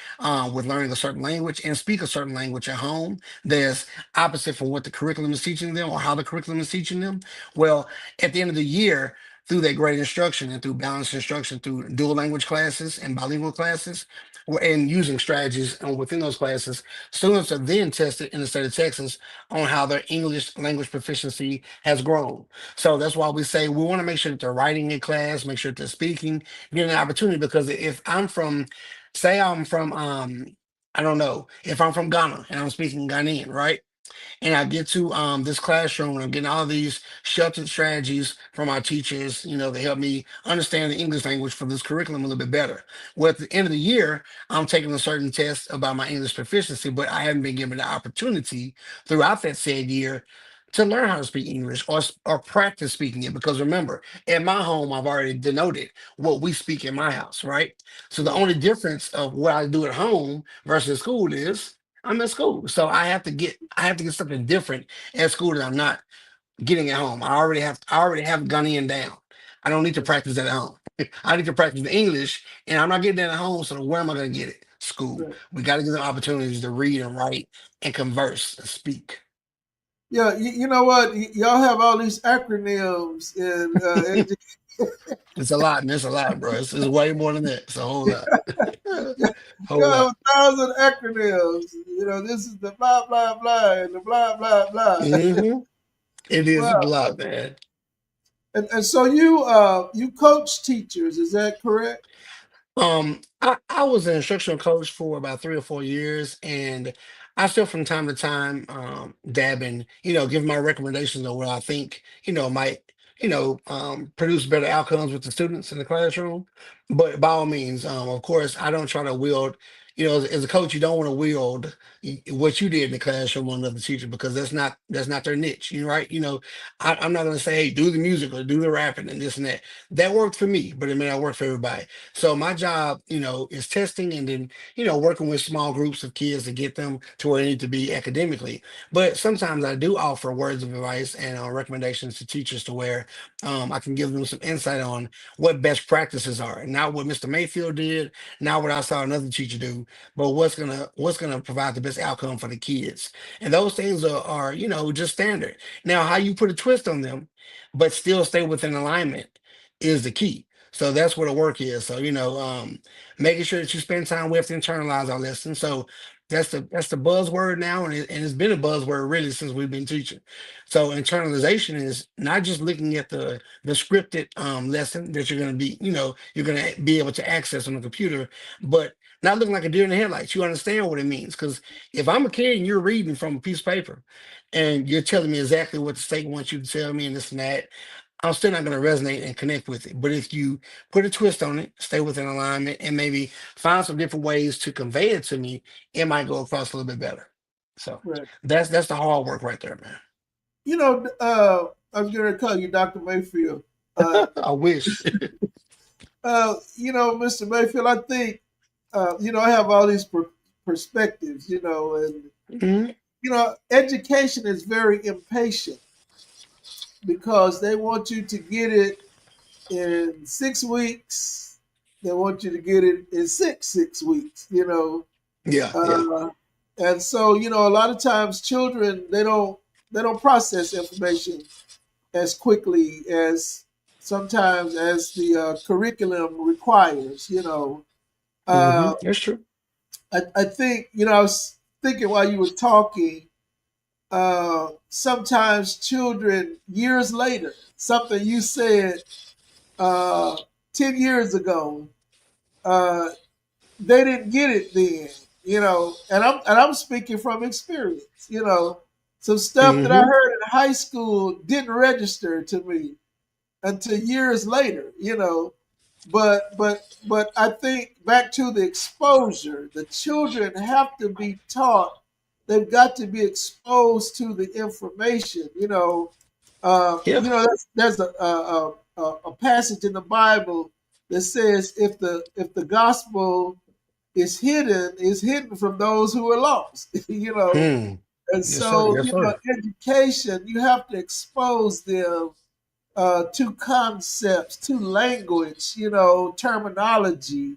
with learning a certain language and speak a certain language at home. That's opposite from what the curriculum is teaching them or how the curriculum is teaching them. Well, at the end of the year, through that great instruction and through balanced instruction through dual language classes and bilingual classes and using strategies within those classes, students are then tested in the state of Texas on how their English language proficiency has grown. So that's why we say we want to make sure that they're writing in class, make sure that they're speaking, getting an opportunity. Because if I'm from, say I'm from, I don't know, if I'm from Ghana and I'm speaking Ghanaian, right? And I get to this classroom and I'm getting all these sheltered strategies from our teachers, to help me understand the English language for this curriculum a little bit better. Well, at the end of the year, I'm taking a certain test about my English proficiency, but I haven't been given the opportunity throughout that said year to learn how to speak English or practice speaking it. Because remember, at my home, I've already denoted what we speak in my house, right? So the Right. only difference of what I do at home versus school is I'm at school, so I have to get something different at school that I'm not getting at home. I already have Ghanaian down. I don't need to Right. practice that at home. I need to practice the English, and I'm not getting that at home. So where am I going to get it? School. Right. We got to give them opportunities to read and write and converse and speak. Yeah, you know what? Y'all have all these acronyms and It's a lot, and it's a lot, bro. It's way more than that. It's a whole lot. you Whole have lot. 1,000 acronyms. This is the blah blah blah and the blah blah blah. Hmm. It is a Wow. lot, man. And so you coach teachers, is that correct? I was an instructional coach for about 3 or 4 years, and I still from time to time dab in, give my recommendations on what I think, might, produce better outcomes with the students in the classroom. But by all means, of course, I don't try to wield, as a coach, you don't want to wield what you did in the classroom on another teacher, because that's not their niche. Right? I'm not going to say, hey, do the music or do the rapping and this and that. That worked for me, but it may not work for everybody. So my job, is testing, and then working with small groups of kids to get them to where they need to be academically. But sometimes I do offer words of advice and recommendations to teachers, to where I can give them some insight on what best practices are, and not what Mr. Mayfield did, not what I saw another teacher do, but what's gonna provide the best outcome for the kids. And those things are just standard. Now, how you put a twist on them, but still stay within alignment, is the key. So that's where the work is. So making sure that you spend time with to internalize our lessons. So that's the buzzword now, and it's been a buzzword really since we've been teaching. So internalization is not just looking at the scripted lesson that you're gonna be able to access on the computer, but not looking like a deer in the headlights. You understand what it means. Because if I'm a kid and you're reading from a piece of paper and you're telling me exactly what the state wants you to tell me and this and that, I'm still not going to resonate and connect with it. But if you put a twist on it, stay within alignment, and maybe find some different ways to convey it to me, it might go across a little bit better. So Right. that's the hard work right there, man. I was going to call you Dr. Mayfield. Uh, I wish. Mr. Mayfield, I think, I have all these perspectives, and Mhm. education is very impatient because they want you to get it in 6 weeks. They want you to get it in six weeks. Yeah, yeah. Uh, and so a lot of times children they don't process information as quickly as sometimes as the curriculum requires. That's true. I think I was thinking while you were talking. Sometimes children years later, something you said 10 years ago, uh, they didn't get it then. And I'm speaking from experience. Some stuff that I Hmm. heard in high school didn't register to me until years later. But I think back to the exposure. The children have to be taught. They've got to be exposed to the information. Yeah. There's a passage in the Bible that says if the gospel is hidden from those who are lost. Mm. And Yes, sir. so Yes, sir. education, you have to expose them to concepts, to language, terminology.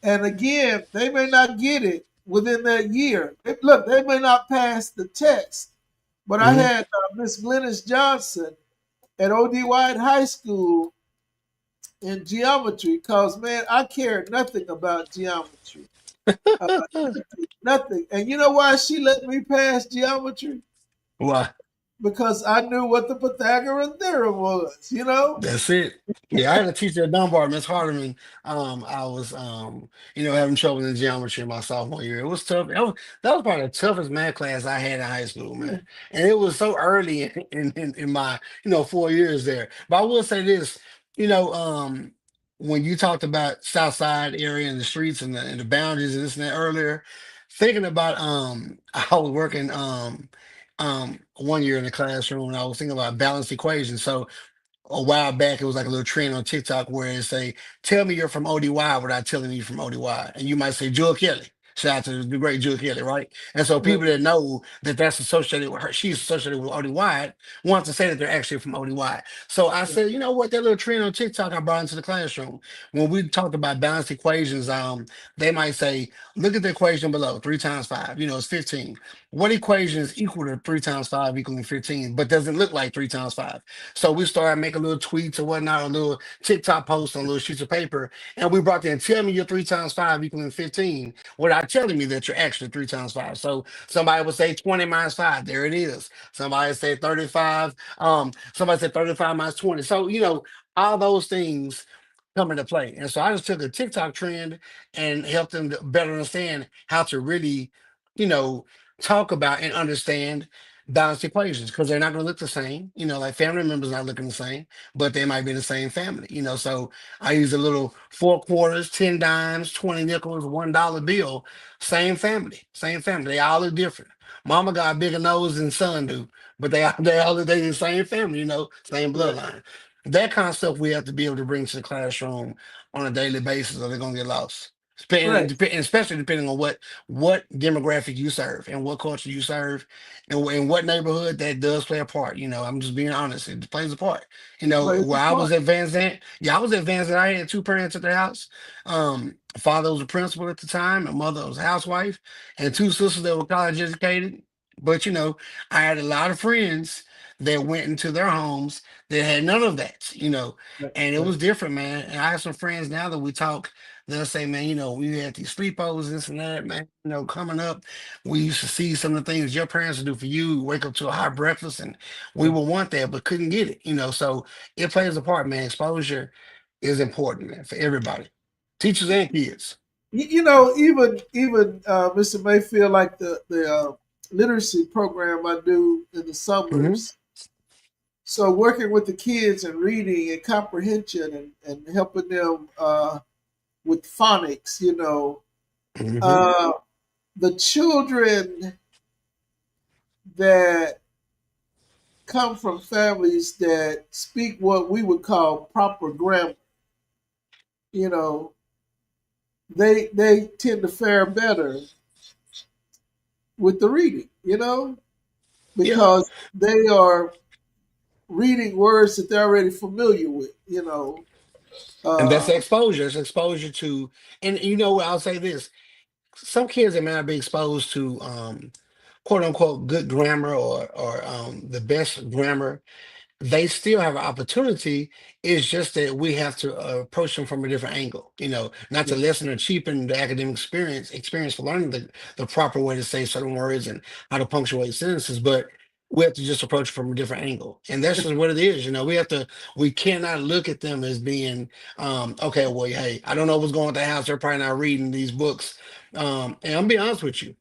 And again, they may not get it within that year. Look, they may not pass the test. But I Hmm. had Miss Glennis Johnson at O.D. White High School in geometry because, man, I cared nothing about geometry. Uh, Nothing. And you know why she let me pass geometry? Why? Because I knew what the Pythagorean theorem was. That's it. Yeah, I had a teacher at Dunbar, Miss Hardeman. I was, having trouble in geometry in my sophomore year. It was tough. That was probably the toughest math class I had in high school, man. And it was so early in my, 4 years there. But I will say this, you know, um, when you talked about South Side area and the streets and the boundaries and this and that earlier, thinking about, I was working, one year in the classroom, and I was thinking about balanced equations. So a while back, it was like a little trend on TikTok where it say, "Tell me you're from ODY without telling me you're from ODY," and you might say Jewel Kelly. Shout out to the great Jewel Kelly, right? And so Right, people that know that that's associated with her, she's associated with ODY, want to say that they're actually from ODY. So I said, you know what, that little trend on TikTok I brought into the classroom. When we talked about balanced equations, they might say, look at the equation below, 3 times 5, it's 15. What equation is equal to 3 times 5 equaling 15, but doesn't look like 3 times 5? So we started making little tweets or whatnot, or little TikTok posts on little sheets of paper, and we brought them. Tell me you're 3 times 5 equaling 15, without telling me that you're actually 3 times 5. So somebody would say 20 minus 5. There it is. Somebody said 35. Somebody said 35 minus 20. So all those things come into play. And so I just took a TikTok trend and helped them to better understand how to really, you know, talk about and understand balanced equations because they're not going to look the same. Like family members not looking the same, but they might be the same family. So I use a little 4 quarters, 10 dimes, 20 nickels, $1 bill. Same family, same family. They all look different. Mama got a bigger nose than son do, but they the same family. Same Right, bloodline. That kind of stuff we have to be able to bring to the classroom on a daily basis, or they're gonna get lost. right, Especially depending on what demographic you serve and what culture you serve and in what neighborhood that does play a part. I'm just being honest. It plays a part. plays a Where I part. was advanced at, yeah, I was advanced at. I had two parents at the house. Father was a principal at the time, my mother was a housewife, and two sisters that were college educated. But I had a lot of friends that went into their homes that had none of that, Right, and it right. was different, man. And I have some friends now that we talk. They'll say, man, we had these sleepovers, this and that, man. Coming up, we used to see some of the things your parents would do for you. Wake up to a hot breakfast, and we Yeah. would want that, but couldn't get it. So it plays a part, man. Exposure is important, man, for everybody, teachers and kids. Even Mr. Mayfield, like the literacy program I do in the Hmm. summers. So working with the kids and reading and comprehension and helping them with phonics, Hmm. uh, the children that come from families that speak what we would call proper grammar, you know, they tend to fare better with the reading, Yeah, because they are reading words that they're already familiar with, and that's Uh, exposure. It's exposure to, and I'll say this: some kids that may not be exposed to quote unquote good grammar or the best grammar, they still have an opportunity. It's just that we have to approach them from a different angle. Not to yeah. lessen or cheapen the academic experience for learning the proper way to say certain words and how to punctuate sentences, but we have to just approach it from a different angle. And that's just what it is. We cannot look at them as being, okay, well, hey, I don't know what's going on at the house. They're probably not reading these books. And I'm be honest with you,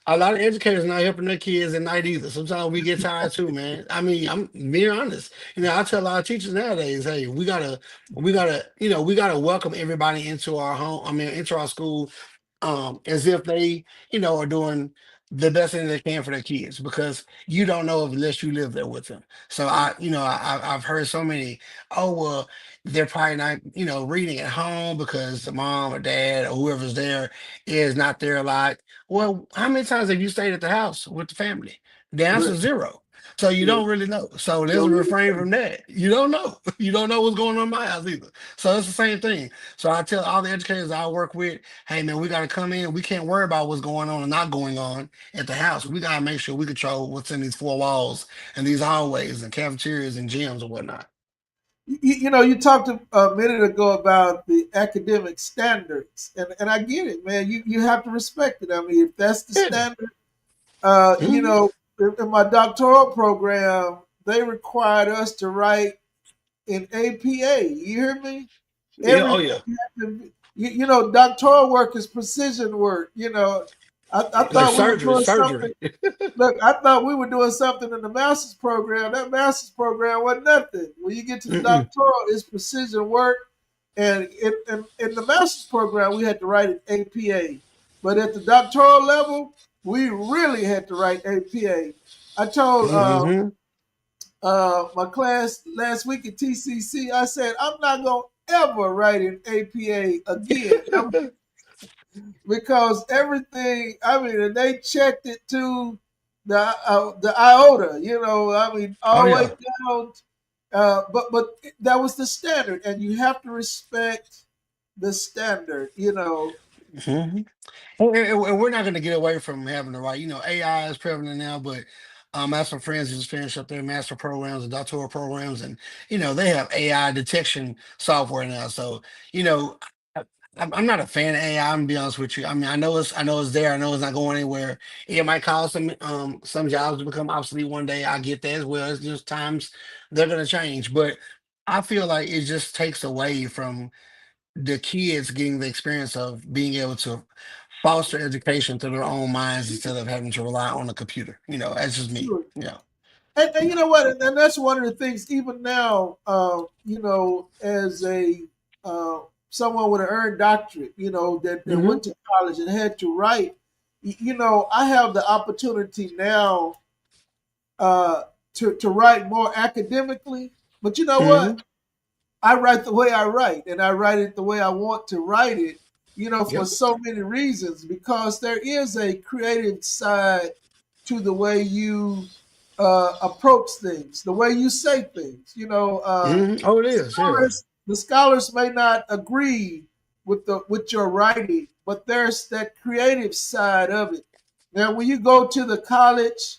a lot of educators not helping their kids at night either. Sometimes we get tired too, man. I mean, I'm being honest. I tell a lot of teachers nowadays, hey, we gotta welcome everybody into our home. I mean, into our school, as if they, are doing the best thing they can for their kids because you don't know unless you live there with them. So I've heard so many, oh well, they're probably not, reading at home because the mom or dad or whoever's there is not there a lot. Well, how many times have you stayed at the house with the family? The answer Right. is zero. So you Yeah. don't really know. So You there's a don't really refrain know. from that. You don't know. You don't know what's going on in my house either. So it's the same thing. So I tell all the educators I work with, hey man, we got to come in. We can't worry about what's going on and not going on at the house. We got to make sure we control what's in these four walls and these hallways and cafeterias and gyms and whatnot. You talked a minute ago about the academic standards, and I get it, man. You have to respect it. I mean, if that's the Yeah. standard, Mhm. in my doctoral program, they required us to write in APA. You hear me? Yeah. Oh Everything yeah. had to be, doctoral work is precision work. I Like thought we were surgery. doing Surgery. something. Look, I thought we were doing something in the master's program. That master's program wasn't nothing. When you get to the Mm-mm. doctoral, it's precision work. And in the master's program, we had to write an APA. But at the doctoral level, we really had to write APA. I told Mm-hmm. my class last week at TCC, I said, I'm not going to ever write an APA again. Because everything, I mean, and they checked it to the iota, I mean, Oh all the way yeah. down. But that was the standard, and you have to respect the standard, Mm-hmm. And we're not going to get away from having the right. AI is prevalent now, but I have some friends who just finished up their master programs and doctoral programs, and they have AI detection software now. So you know, I, I'm not a fan of AI. I'm gonna be honest with you. I mean, I know it's there. I know it's not going anywhere. It might cause some jobs to become obsolete one day. I get that as well. It's just times they're going to change, but I feel like it just takes away from the kids getting the experience of being able to foster education through their own minds instead of having to rely on a computer. That's just me. Sure. Yeah. And you know what? And that's one of the things. Even now, as a uh, someone with an earned doctorate, that Hmm. went to college and had to write. I have the opportunity now uh, to write more academically. But you know Hmm. what? I write the way I write, and I write it the way I want to write it. For Yep. so many reasons, because there is a creative side to the way you approach things, the way you say things. Hmm. Oh, it is. Yeah. The scholars may not agree with your writing, but there's that creative side of it. Now, when you go to the college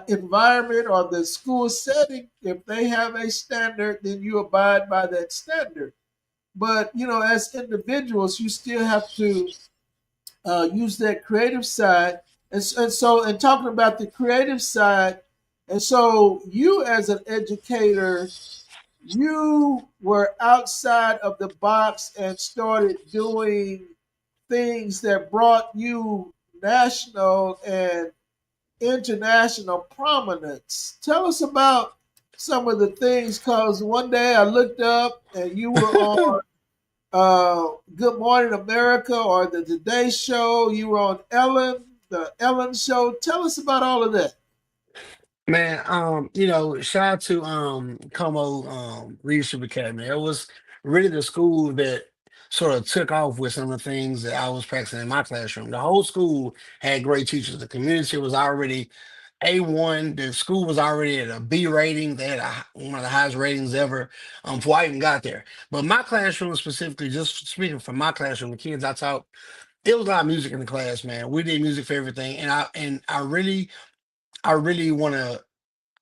environment or the school setting, if they have a standard, then you abide by that standard. But as individuals, you still have to use that creative side. And talking about the creative side, and so you as an educator, you were outside of the box and started doing things that brought you national and international prominence. Tell us about some of the things, because one day I looked up and you were on Good Morning America or the Today Show. You were on the Ellen Show. Tell us about all of that. Man, shout out to Como Leadership Academy. It was really the school that sort of took off with some of the things that I was practicing in my classroom. The whole school had great teachers. The community was already A1. The school was already at a B rating. They had one of the highest ratings ever before I even got there. But my classroom specifically, just speaking from my classroom, the kids I taught, it was a lot of music in the class, man. We did music for everything, and I really want to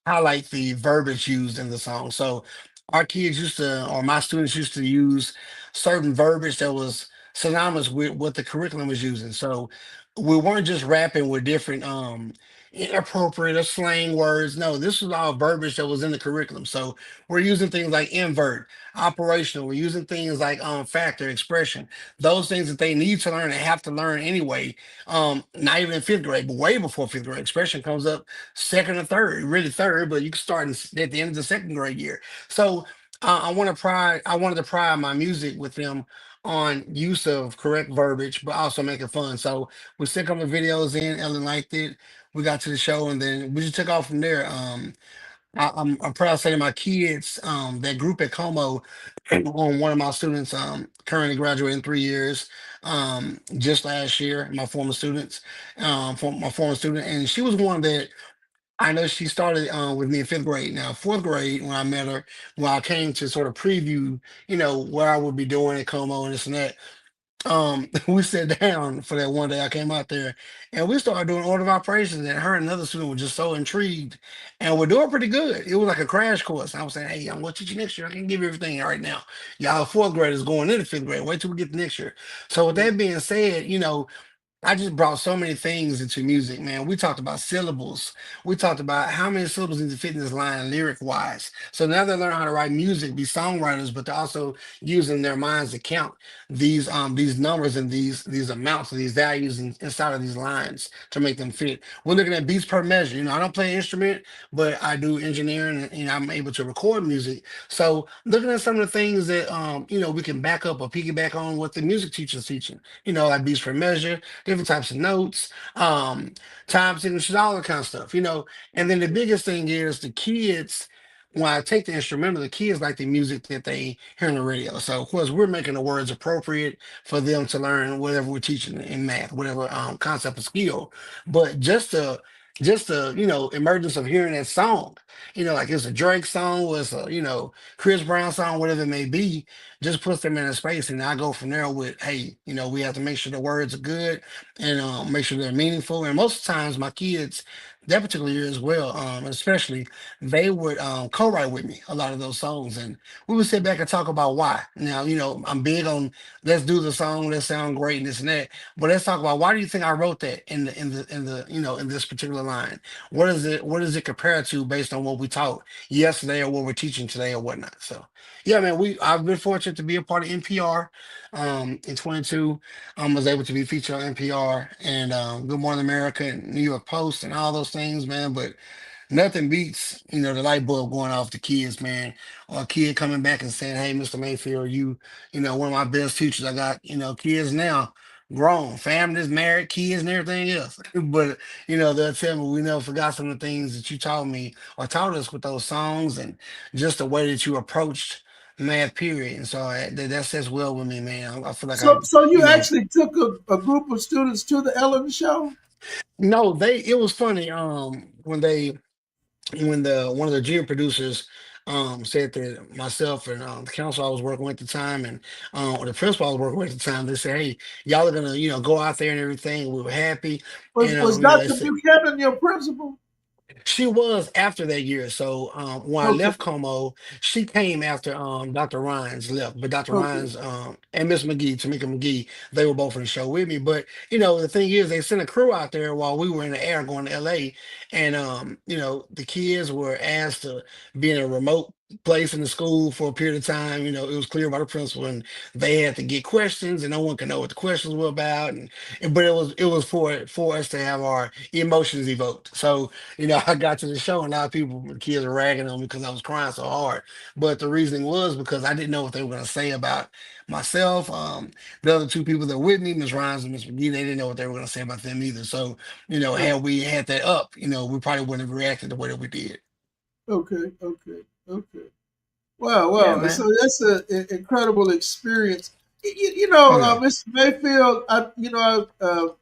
highlight the verbiage used in the song. So our kids used to, or my students used to use certain verbiage that was synonymous with what the curriculum was using. So we weren't just rapping with different inappropriate or slang words. No, this was all verbiage that was in the curriculum. So we're using things like invert, operational. We're using things like factor, expression, those things that they need to learn and have to learn anyway. Not even in fifth grade, but way before fifth grade. Expression comes up second or third, really third, but you can start at the end of the second grade year. So I wanted to pride my music with them on use of correct verbiage, but also make it fun. So we sent a couple of videos in. Ellen liked it. We got to the show, and then we just took off from there. I'm proud to say to my kids, that group at Como, on one of my students, currently graduating 3 years, just last year, my former student, and she was one that I know she started with me in fifth grade. Now, fourth grade, when I met her, when I came to sort of preview, what I would be doing at Como and this and that, we sat down for that one day. I came out there and we started doing order of operations. And her and another student were just so intrigued, and we're doing pretty good. It was like a crash course. I was saying, "Hey, I'm going to teach you next year. I can give you everything right now. Y'all fourth graders going into fifth grade. Wait till we get to next year." So, with that being said, I just brought so many things into music, man. We talked about syllables. We talked about how many syllables need to fit in this line lyric wise. So now they learn how to write music, be songwriters, but they're also using their minds to count these numbers and these amounts and these values inside of these lines to make them fit. We're looking at beats per measure. I don't play an instrument, but I do engineering, and I'm able to record music. So looking at some of the things that we can back up or piggyback on what the music teacher's teaching. Like beats per measure, different types of notes, time signatures, all that kind of stuff. And then the biggest thing is the kids. When I take the instrumental, the kids like the music that they hear on the radio. So of course we're making the words appropriate for them to learn whatever we're teaching in math, whatever concept or skill. But just the emergence of hearing that song, like it's a Drake song, or it's a Chris Brown song, whatever it may be, just puts them in a space, and I go from there with, hey, we have to make sure the words are good and make sure they're meaningful. And most of the times, my kids, that particular year as well, especially they would co-write with me a lot of those songs, and we would sit back and talk about why. Now, I'm big on let's do the song, let's sound great and this and that, but let's talk about why do you think I wrote that in this particular line? What does it compare to based on what we taught yesterday or what we're teaching today or whatnot? So yeah, man, we I've been fortunate to be a part of NPR in 22. Was able to be featured on NPR and Good Morning America and New York Post and all those things, man. But nothing beats, the light bulb going off the kids, man. Or a kid coming back and saying, "Hey, Mr. Mayfield, one of my best teachers. I got, kids now, grown, families, married, kids, and everything else." But they'll tell me we never forgot some of the things that you taught me or taught us with those songs and just the way that you approached math. Period. And so that sets well with me, man. I feel like So you you know. actually took a group of students to the Ellen show? No, it was funny. When the one of the junior producers said that myself and the council I was working with at the time and or the principal I was working with at the time, they said, "Hey, y'all are gonna, go out there and everything." We were happy. Was And was they Dr. said Buchanan your principal? she was after that year. So when I Okay, left Como, she came after Dr. Rhines left. But Dr. okay, Rhines and Miss McGee, Tamika McGee, they were both in the show with me. But the thing is, they sent a crew out there while we were in the air going to LA, and the kids were asked to be in a remote place in the school for a period of time. It was clear by the principal, and they had to get questions, and no one could know what the questions were about. But it was for us to have our emotions evoked. So I got to the show and a lot of people, the kids were ragging on me because I was crying so hard. But the reasoning was because I didn't know what they were going to say about myself. The other two people that were with me, Miss Rhines and Miss McGee, they didn't know what they were going to say about them either. So, okay, had we had that up, we probably wouldn't have reacted the way that we did. okay, okay, okay. Wow, Yeah, wow. So man. that's an incredible experience. Oh, yeah. Mr. Mayfield, I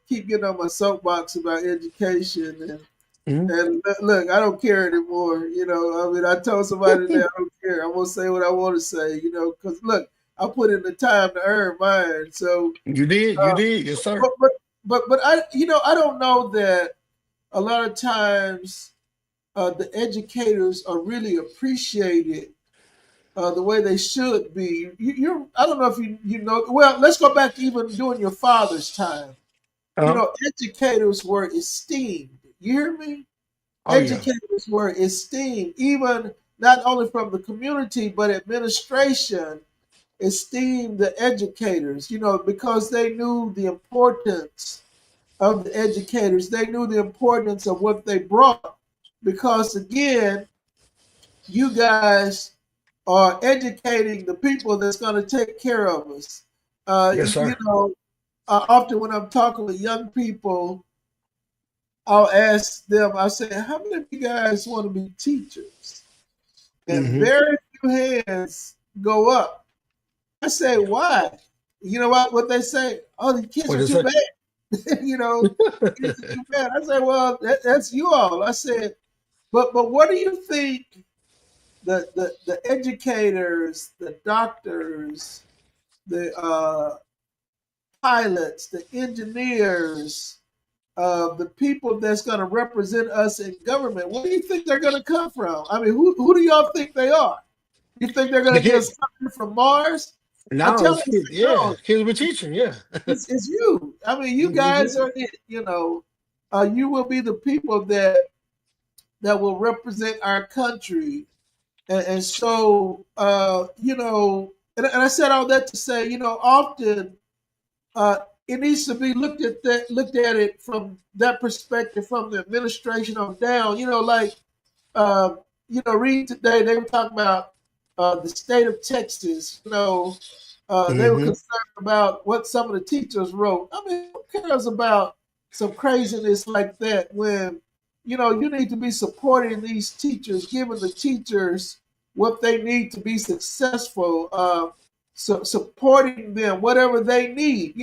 keep getting on my soapbox about education, Mhm. and look, I don't care anymore. I mean, I told somebody that I don't care. I'm gonna say what I want to say. Because look, I put in the time to earn mine. So, You did. You uh, did. Yes, but sir. but but I don't know that a lot of times the educators are really appreciated the way they should be. I don't know if you know. Well, let's go back to even during your father's time. Uh-huh. Educators were esteemed. You hear me? Oh, yeah. Educators were esteemed, even not only from the community, but administration esteemed the educators, because they knew the importance of the educators. They knew the importance of what they brought. Because again, you guys are educating the people that's going to take care of us. Yes, sir. Often when I'm talking with young people, I'll ask them, I'll say, how many of you guys want to be teachers? And Mm-hmm. very few hands go up. I say, why? You know what they say? Oh, the kids What are is too it? bad. Kids are too bad. I say, well, that's you all. I said, but what do you think the educators, the doctors, the pilots, the engineers, the people that's going to represent us in government, where do you think they're going to come from? I mean, who do y'all think they are? You think they're going The to just kid. come from Mars? I No, tell it's them, kids. no, Yeah, kids were teaching. Yeah. it's you. I mean, you guys Hmm. are it. You will be the people that will represent our country. And so, and I said all that to say, often uh, it needs to be looked at it from that perspective, from the administration on down. Uh, read today, they were talking about the state of Texas. They were Hmm. concerned about what some of the teachers wrote. I mean, who cares about some craziness like that when, you need to be supporting these teachers, giving the teachers what they need to be successful, supporting them, whatever they need.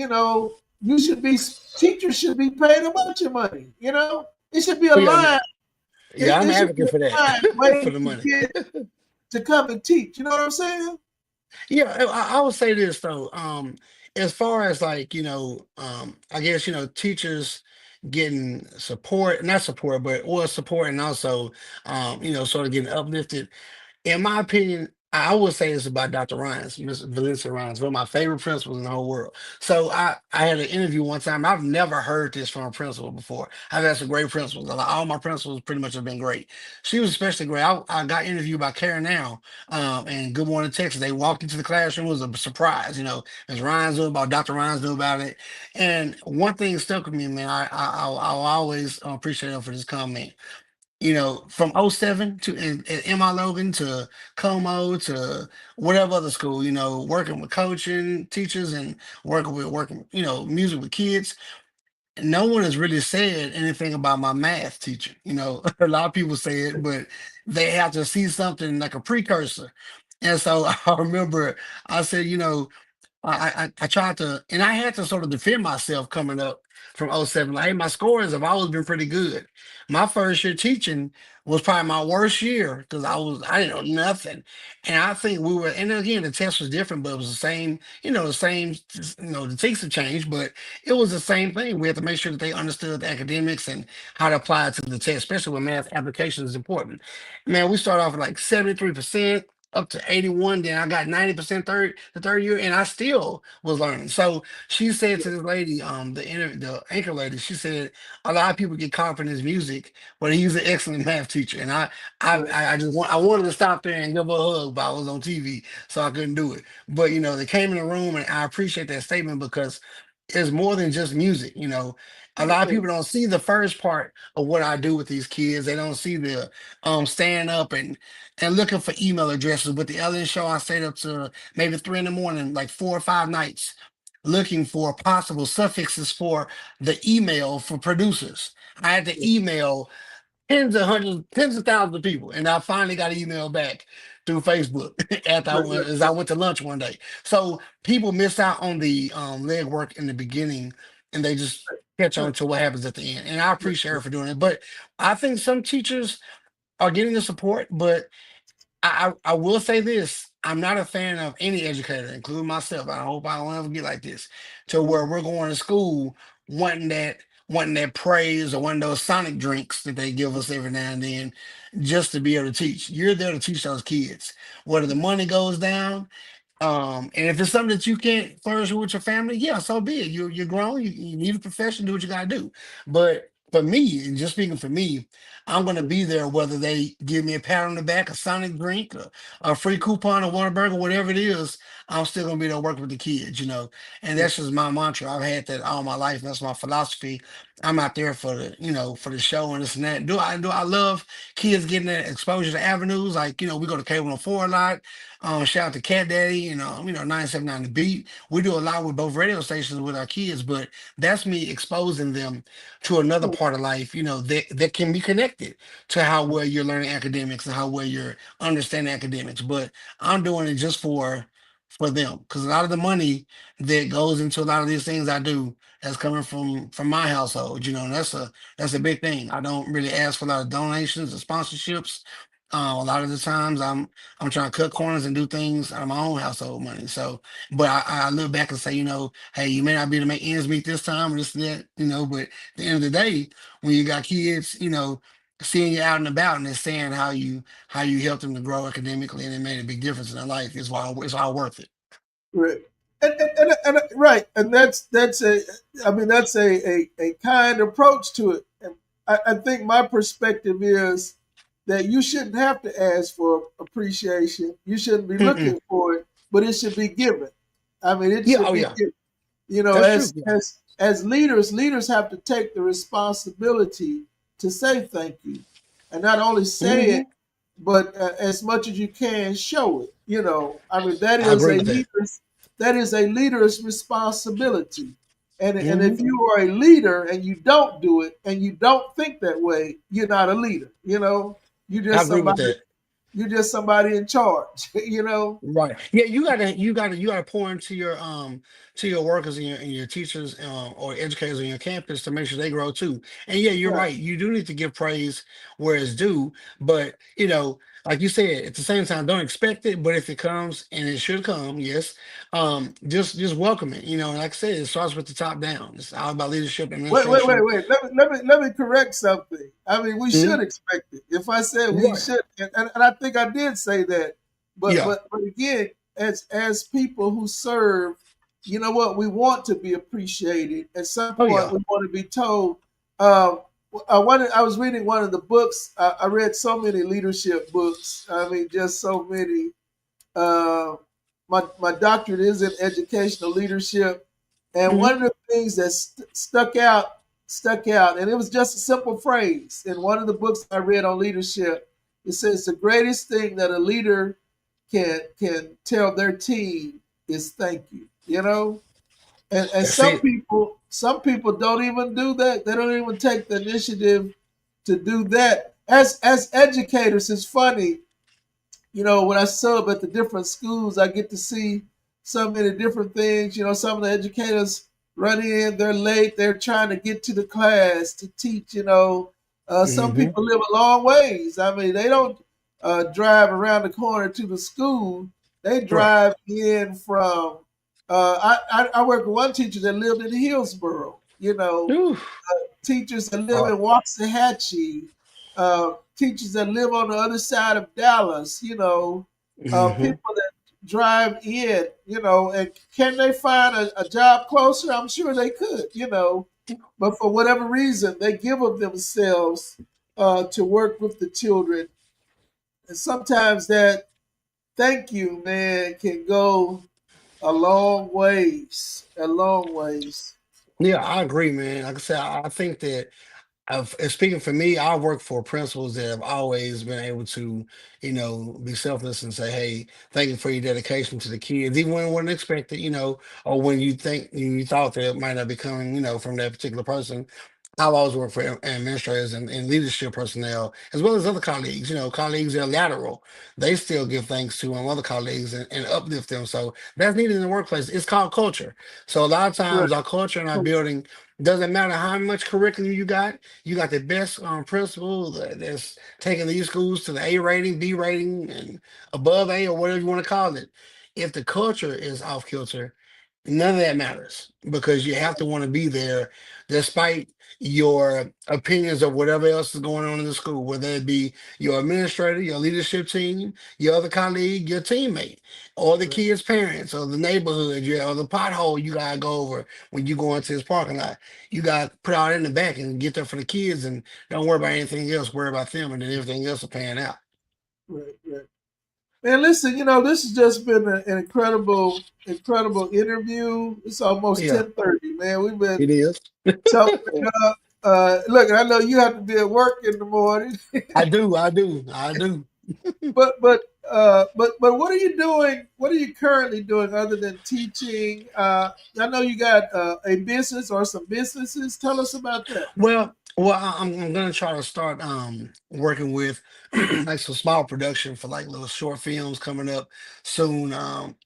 Teachers should be paid a bunch of money. It should be a Oh, yeah, line. yeah. I'm It an should be advocate for a line that for waiting the to money. get to come and teach. You know what I'm saying? Yeah, I would say this though. As far as like, I guess, teachers, getting support, not support, but was support, and also sort of getting uplifted. In my opinion, I would say it's about Dr. Ryan's, Miss Valencia Ryan's, one of my favorite principals in the whole world. So I had an interview one time. I've never heard this from a principal before. I've had some great principals. Like, all my principals pretty much have been great. She was especially great. I got interviewed by Karen Now and Good Morning Texas. They walked into the classroom. It was a surprise. Ms. Ryan's knew about Dr. Ryan's knew about it. And one thing stuck with me, man. I'll always appreciate her for this comment. From '07 to at MI Logan to Como to whatever other school, working with coaching teachers and working, music with kids. No one has really said anything about my math teacher. A lot of people say it, but they have to see something like a precursor. And so I remember I said, I tried to, and I had to sort of defend myself coming up from '07. Like, hey, my scores have always been pretty good. My first year teaching was probably my worst year because I didn't know nothing. And I think we were, and again, the test was different, but it was the same, the tests have changed, but it was the same thing. We had to make sure that they understood the academics and how to apply it to the test, especially when math application is important. Man, we started off at like 73%, up to 81. Then I got 90% the third year, and I still was learning. So she said to this lady, the anchor lady, she said a lot of people get caught up in his music, but he's an excellent math teacher. And Right. I wanted to stop there and give her a hug, but I was on TV, so I couldn't do it. But they came in the room, and I appreciate that statement because it's more than just music. A lot of Right. people don't see the first part of what I do with these kids. They don't see the staying up and looking for email addresses. With the Ellen show, I stayed up to maybe 3 in the morning, like 4 or 5 nights, looking for possible suffixes for the email for producers. I had to email tens of hundreds, tens of thousands of people. And I finally got an email back through Facebook after Right. Right. as I went to lunch one day. So people miss out on the leg work in the beginning and they just catch Right. on to what happens at the end. And I Right. appreciate her for doing it. But I think some teachers are getting the support, but I will say this. I'm not a fan of any educator, including myself. I hope I don't ever get like this, to where we're going to school wanting that praise or one of those sonic drinks that they give us every now and then just to be able to teach. You're there to teach those kids. Whether the money goes down, and if it's something that you can't flourish with your family, yeah, so be it. You're grown. You need a profession. Do what you gotta do. But for me, and just speaking for me, I'm gonna be there whether they give me a pat on the back, a Sonic drink, a free coupon, a Whataburger, whatever it is. I'm still gonna be there working with the kids, And Right. that's just my mantra. I've had that all my life. That's my philosophy. I'm out there for for the show and this and that. Do I love kids getting that exposure to avenues? Like, we go to Cable on 4 a lot. Shout out to Cat Daddy, 979 The Beat. We do a lot with both radio stations with our kids, but that's me exposing them to another part of life, that can be connected to how well you're learning academics and how well you're understanding academics. But I'm doing it just for them because a lot of the money that goes into a lot of these things I do that's coming from my household, and that's a big thing. I don't really ask for a lot of donations or sponsorships. A lot of the times I'm trying to cut corners and do things out of my own household money. So, but I look back and say, hey, you may not be able to make ends meet this time or this and that, but at the end of the day, when you got kids, seeing you out and about and they're saying how you helped them to grow academically and it made a big difference in their life, it's all worth it. Right. Right, and that's a, I mean, that's a kind approach to it. And I think my perspective is that you shouldn't have to ask for appreciation. You shouldn't be Mm-mm. looking for it, but it should be given. I mean, it Yeah, should oh be yeah, given. that's true. As Yeah. as leaders have to take the responsibility to say thank you, and not only say Hmm. it, but as much as you can show it. I mean, I agree with that. that is a leader's responsibility. And Hmm. if you are a leader and you don't do it and you don't think that way, you're not a leader. You I just agree with somebody that. you're just somebody in charge. Right. Yeah, you gotta pour into your workers and your teachers or educators on your campus to make sure they grow too. And yeah, you're Right. right. You do need to give praise where it's due, but like you said, at the same time, don't expect it, but if it comes, and it should come, yes, just welcome it. And like I said, it starts with the top down. It's all about leadership, Wait, wait, wait, administration. wait. Let me correct something. I mean, we should Mhm. expect it. If I said we Right. should, and I think I did say that, but Yeah. but but again, as people who serve, you know what? We want to be appreciated. At some Oh point, yeah. we want to be told. Um, I was reading one of the books. I read so many leadership books. I mean, just so many. Uh, my doctorate is in educational leadership, and Hmm. one of the things that stuck out, and it was just a simple phrase in one of the books I read on leadership. It says the greatest thing that a leader can tell their team is thank you. And That's it. some people don't even do that. They don't even take the initiative to do that. As educators, it's funny, when I sub at the different schools, I get to see so many different things. Some of the educators run in, they're late, they're trying to get to the class to teach. Some Hmm. people live a long ways. I mean, they don't drive around the corner to the school. They Right. drive in from. I work with one teacher that lived in Hillsboro. Ooh. Teachers that live Uh, in Waxahachie, teachers that live on the other side of Dallas, hmm. people that drive in, and can they find a job closer? I'm sure they could, but for whatever reason, they give of themselves to work with the children. And sometimes that thank you, man, can go a long ways. Yeah, I agree, man. Like I said, I think that and speaking for me, I work for principals that have always been able to, be selfless and say, "Hey, thank you for your dedication to the kids, even when it wasn't expected, or when you thought that it might not be coming, from that particular person." I've always worked for administrators and leadership personnel, as well as other colleagues. Colleagues that are lateral, they still give thanks to other colleagues and uplift them. So that's needed in the workplace. It's called culture. So a lot of Right. times, our culture and our building doesn't matter how much curriculum you got. You got the best principal that's taking these schools to the A rating, B rating, and above A or whatever you want to call it. If the culture is off kilter, none of that matters because you have to want to be there despite your opinions of whatever else is going on in the school, whether it be your administrator, your leadership team, your other colleague, your teammate, or the Right. kids' parents, or the neighborhood, or the pothole you gotta go over when you go into this parking lot. You gotta put all that in the back and get there for the kids and don't worry about anything else, worry about them, and then everything else will pan out. Right. Right. Man, listen, this has just been an incredible, incredible interview. It's almost Yeah, 10:30, man. We've been it is. talking. Look, I know you have to be at work in the morning, I do. but what are you doing? What are you currently doing other than teaching? I know you got a business or some businesses. Tell us about that. Well, I'm gonna try to start working with like some small production for like little short films coming up soon.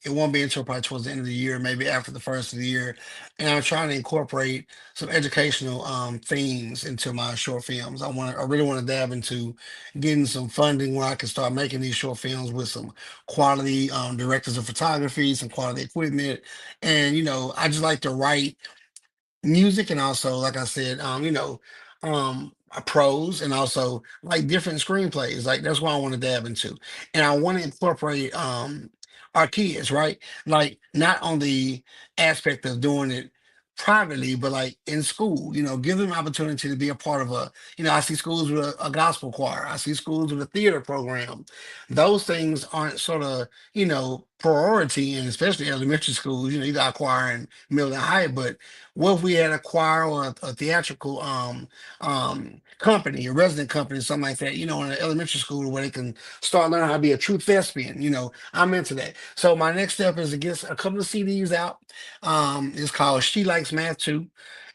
It won't be until probably towards the end of the year, maybe after the first of the year. And I'm trying to incorporate some educational themes into my short films. I really want to dab into getting some funding where I can start making these short films with some quality directors of photography, some quality equipment, and I just like to write music and also like I said prose and also like different screenplays. Like that's what I want to dab into, and I want to incorporate our kids, right? Like not on the aspect of doing it privately but like in school, give them opportunity to be a part of I see schools with a gospel choir, I see schools with a theater program. Those things aren't sort of priority, and especially elementary schools, you got choir and middle and high. But what if we had a choir or a theatrical company, a resident company, something like that, in an elementary school where they can start learning how to be a true thespian? I'm into that. So my next step is to get a couple of CDs out. It's called She Likes Math Too,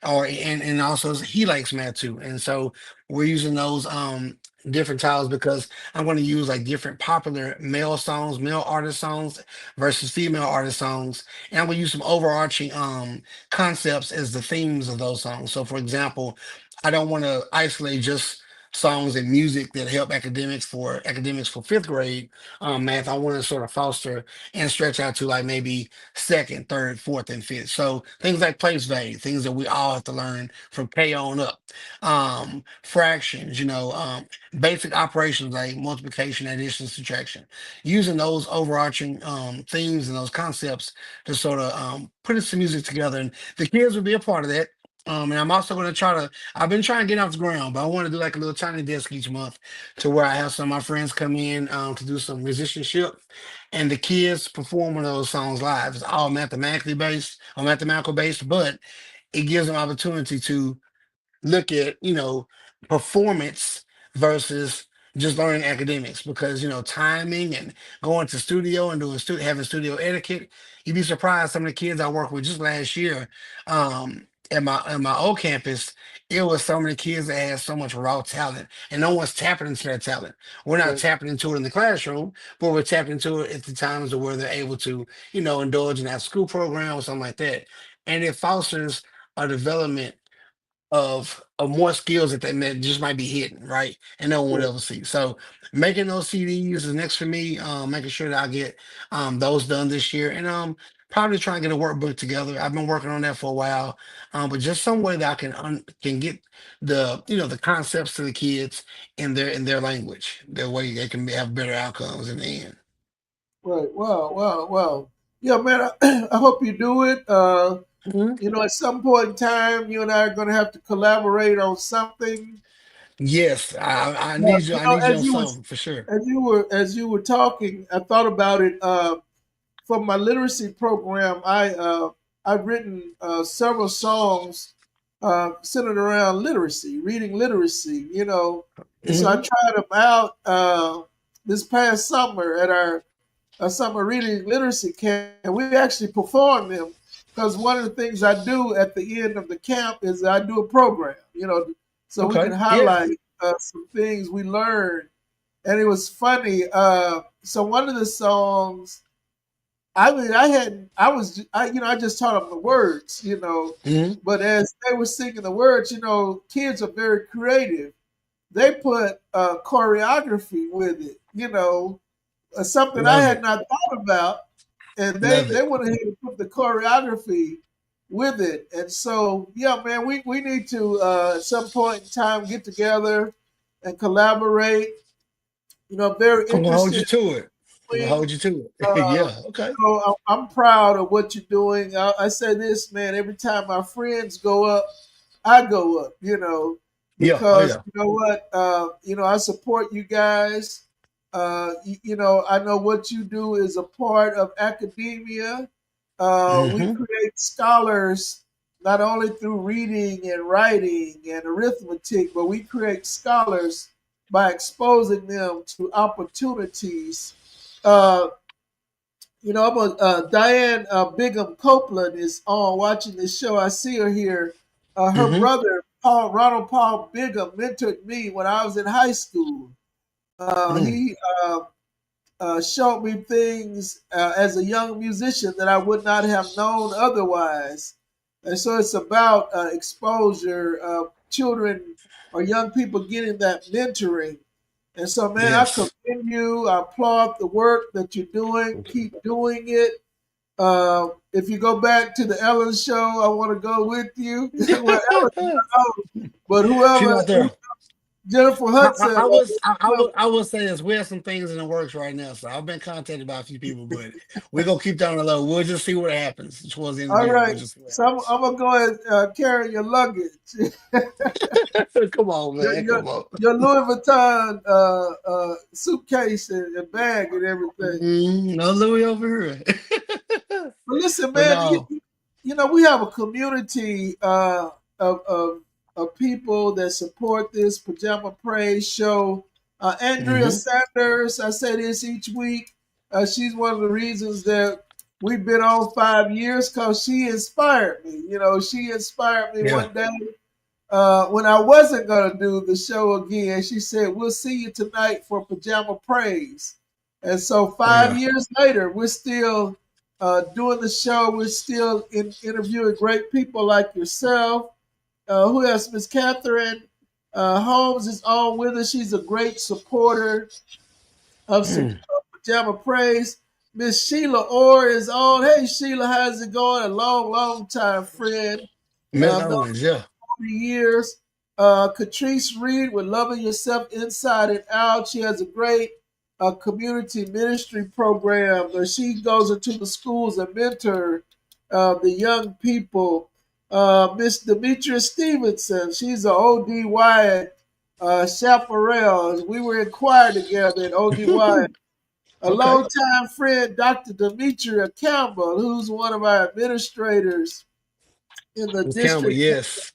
and also He Likes Math Too. And so we're using those different titles because I'm going to use like different popular male songs, male artist songs versus female artist songs. And I'm going to use some overarching concepts as the themes of those songs. So, for example, I don't want to isolate just songs and music that help academics for fifth grade math. I want to sort of foster and stretch out to like maybe second, third, fourth, and fifth. So things like place value, things that we all have to learn from K on up. Fractions, basic operations like multiplication, addition, subtraction. Using those overarching themes and those concepts to sort of put some music together, and the kids will be a part of that. And I'm also going to try to. I've been trying to get off the ground, but I want to do like a little tiny desk each month, to where I have some of my friends come in to do some musicianship, and the kids perform one of those songs live. It's all mathematically based or mathematical based, but it gives them opportunity to look at performance versus just learning academics, because timing and going to studio and doing having studio etiquette. You'd be surprised, some of the kids I worked with just last year at my old campus. It was so many kids that had so much raw talent, and no one's tapping into their talent. We're not Right. tapping into it in the classroom, but we're tapping into it at the times of where they're able to indulge in that school program or something like that, and it fosters a development of more skills that just might be hidden, right? And no one would Right. ever see. So making those CDs is next for me. Making sure that I get those done this year, and probably try and get a workbook together. I've been working on that for a while, but just some way that I can get the concepts to the kids in their language. Their way they can have better outcomes in the end. Right. Wow. Wow. Wow. Yeah, man. I hope you do it. Mhm. At some point in time, you and I are going to have to collaborate on something. Yes, I But, need you. I need you as on you something was for sure. as you were talking, I thought about it. For my literacy program, I've written several songs centered around literacy, reading literacy. And so I Hmm. tried them out this past summer at our summer reading literacy camp, and we actually performed them because one of the things I do at the end of the camp is I do a program. So we can Okay. Yeah. highlight some things we learned, and it was funny. So one of the songs, I mean, I just taught them the words, Hmm. but as they were singing the words, kids are very creative. They put choreography with it, something I Love had it. not thought about, and they Love they it. went ahead and put the choreography with it. And so, yeah, man, we need to at some point in time get together and collaborate. I'm very I'm gonna hold interested you to it. I'm in gonna doing. hold you to it. Uh, Yeah. Okay. I'm proud of what you're doing. I say this, man. Every time my friends go up, I go up. Yeah. Oh Because yeah. you know what, I support you guys. I know what you do is a part of academia. We Hmm. create scholars not only through reading and writing and arithmetic, but we create scholars by exposing them to opportunities. Uh, Diane Bigham Copeland is on watching this show. I see her here. Her Hmm. brother, Ronald Paul Bigham, mentored me when I was in high school. Mm. He showed me things as a young musician that I would not have known otherwise. And so it's about exposure, children or young people getting that mentoring. And so, man, I Yes. commend you. I applaud the work that you're doing. Keep doing it. If you go back to the Ellen show, I want to go with you. Well, Ellen, no, but She's whoever, not there. Jennifer Hudson, I will say this. We have some things in the works right now. So I've been contacted by a few people, but we're gonna keep down the low. We'll just see what happens towards the end of the all year. right. We'll just see what So I'm gonna go and carry your luggage, happens. Come on, your, man. your, Come on. your Louis Vuitton suitcase and bag and everything. No Louis over here. But listen, But man, no. we have a community of, of people that support this Pajama Praise show. Andrea Hmm. Sanders, I say this each week. She's one of the reasons that we've been on 5 years because she inspired me. She inspired me Yeah. one day when I wasn't going to do the show again. She said, "We'll see you tonight for Pajama Praise." And so Oh five yeah. years later, we're still doing the show. We're still interviewing great people like yourself. Who else? Miss Catherine. Holmes is on with us. She's a great supporter of Mm. Pajama Praise. Miss Sheila Orr is on. Hey, Sheila, how's it going? A long, long time friend. Miss Known Owens, yeah. 40 years. Catrice Reed with Loving Yourself Inside and Out. She has a great community ministry program where she goes into the schools and mentor the young people. Miss Demetria Stevenson, she's an ODY at Chaparral. We were in choir together at ODY. A Okay. longtime friend, Dr. Demetria Campbell, who's one of our administrators in the Miss Campbell, district. yes.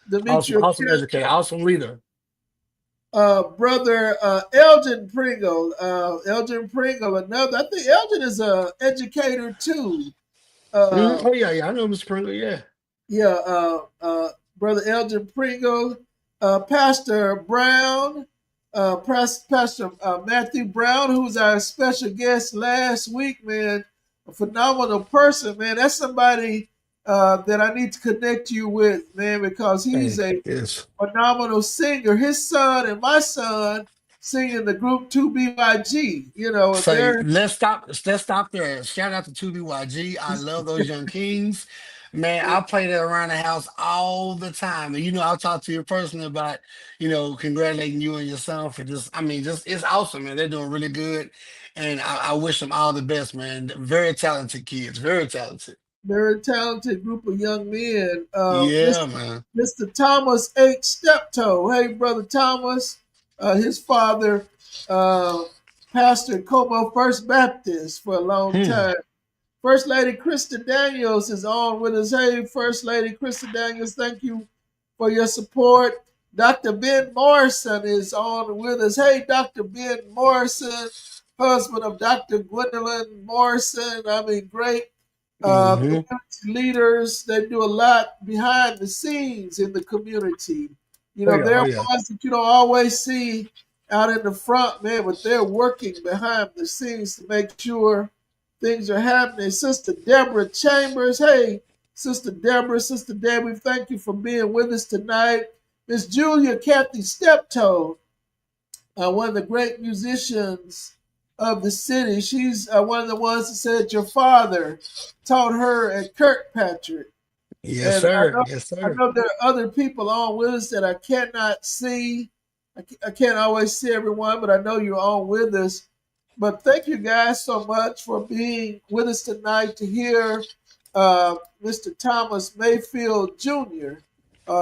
Awesome, Demetria awesome educator, awesome leader. brother Elgin Pringle. Elgin Pringle, another. I think Elgin is a educator too. Mhm. Uh, Oh yeah, yeah. I know Miss Springer, yeah. yeah, brother Elgin Pringle, Pastor Brown, Pastor Matthew Brown, who was our special guest last week. Man, a phenomenal person. Man, that's somebody that I need to connect you with, man, because he's Hey, a yes. phenomenal singer. His son and my son sing in the group 2BYG. You know, and Say they're let's stop there. Shout out to 2BYG. I love those young kings. Man, I play that around the house all the time. And I'll talk to you personally about, congratulating you and your son for just, I mean, just it's awesome, man. They're doing really good. And I wish them all the best, man. Very talented kids, very talented. very talented group of young men. Yeah, man. Mr. Thomas H. Steptoe. Hey, brother Thomas. His father, uh, Pastor Como First Baptist for a long Hmm. time. First Lady Krista Daniels is on with us. Hey, First Lady Krista Daniels, thank you for your support. Dr. Ben Morrison is on with us. Hey, Dr. Ben Morrison, husband of Dr. Gwendolyn Morrison. I mean, great Hmm. community leaders. They do a lot behind the scenes in the community. You Oh know, yeah, they're oh yeah. ones that you don't always see out in the front, man, but they're working behind the scenes to make sure things are happening. Sister Deborah Chambers, hey, Sister Deborah, Sister Debbie, thank you for being with us tonight. Miss Julia Kathy Steptoe, one of the great musicians of the city. She's one of the ones that said your father taught her at Kirkpatrick. Yes, And sir. Yes, I sir. know there are other people on with us that I cannot see. I can't always see everyone, but I know you're on with us. But thank you guys so much for being with us tonight to hear Mr. Thomas Mayfield Jr.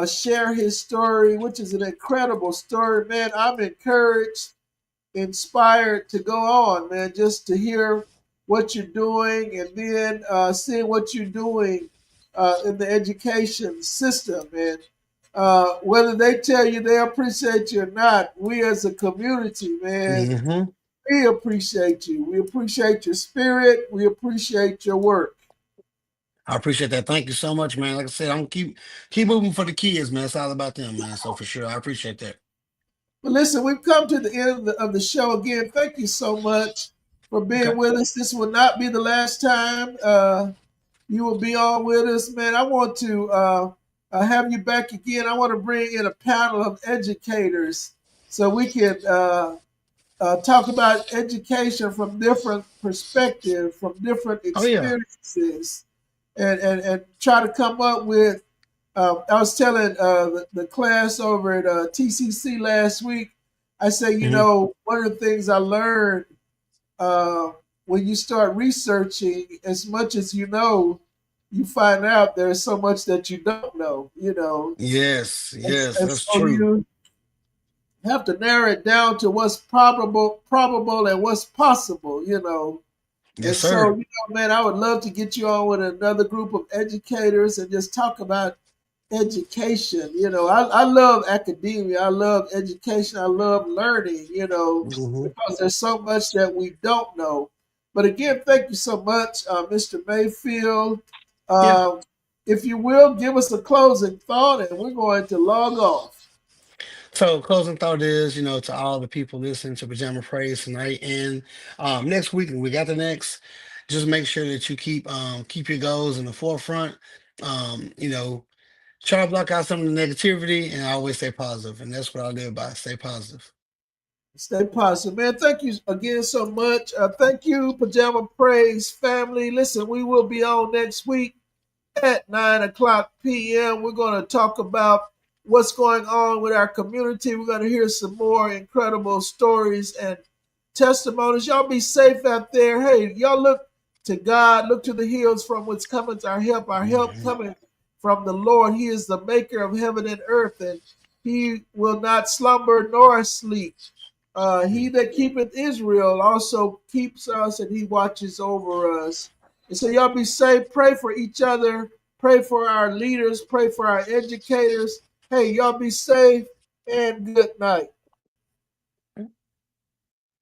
Share his story, which is an incredible story. Man, I'm encouraged, inspired to go on, man, just to hear what you're doing and then seeing what you're doing in the education system. And whether they tell you they appreciate you or not, we as a community, man, Hmm. we appreciate you. We appreciate your spirit. We appreciate your work. I appreciate that. Thank you so much, man. Like I said, I'm keep moving for the kids, man. It's all about them, man. So for sure, I appreciate that. But listen, we've come to the end of the show again. Thank you so much for Okay. being with us. This will not be the last time. You will be on with us, man. I want to have you back again. I want to bring in a panel of educators so we can talk about education from different perspectives, from different Oh yeah. experiences, and try to come up with. I was telling the class over at TCC last week. I say, Hmm. one of the things I learned uh, when you start researching, as much as you know, you find out there's so much that you don't know, Yes, and, yes, and that's so true. you have to narrow it down to what's probable, and what's possible, And Yes, so, sir. man, I would love to get you on with another group of educators and just talk about education. I love academia. I love education. I love learning, Hmm. because there's so much that we don't know. But again, thank you so much, Mr. Mayfield. Yeah. Um, if you will, give us a closing thought and we're going to log off. So closing thought is, to all the people listening to Pajama Praise tonight and next week and we got the next, just make sure that you keep your goals in the forefront. Um, you know, Try to block out some of the negativity and I always stay positive. And that's what I live by. Stay positive. Stay positive, man. Thank you again so much. Thank you, Pajama Praise family. Listen, we will be on next week at 9 o'clock p.m. We're going to talk about what's going on with our community. We're going to hear some more incredible stories and testimonies. Y'all be safe out there. Hey, y'all look to God, look to the hills from which cometh our help. Our help Mhm. coming from the Lord. He is the maker of heaven and earth, and he will not slumber nor sleep. He that keepeth Israel also keeps us, and he watches over us. And so, y'all be safe. Pray for each other. Pray for our leaders. Pray for our educators. Hey, y'all be safe and good night.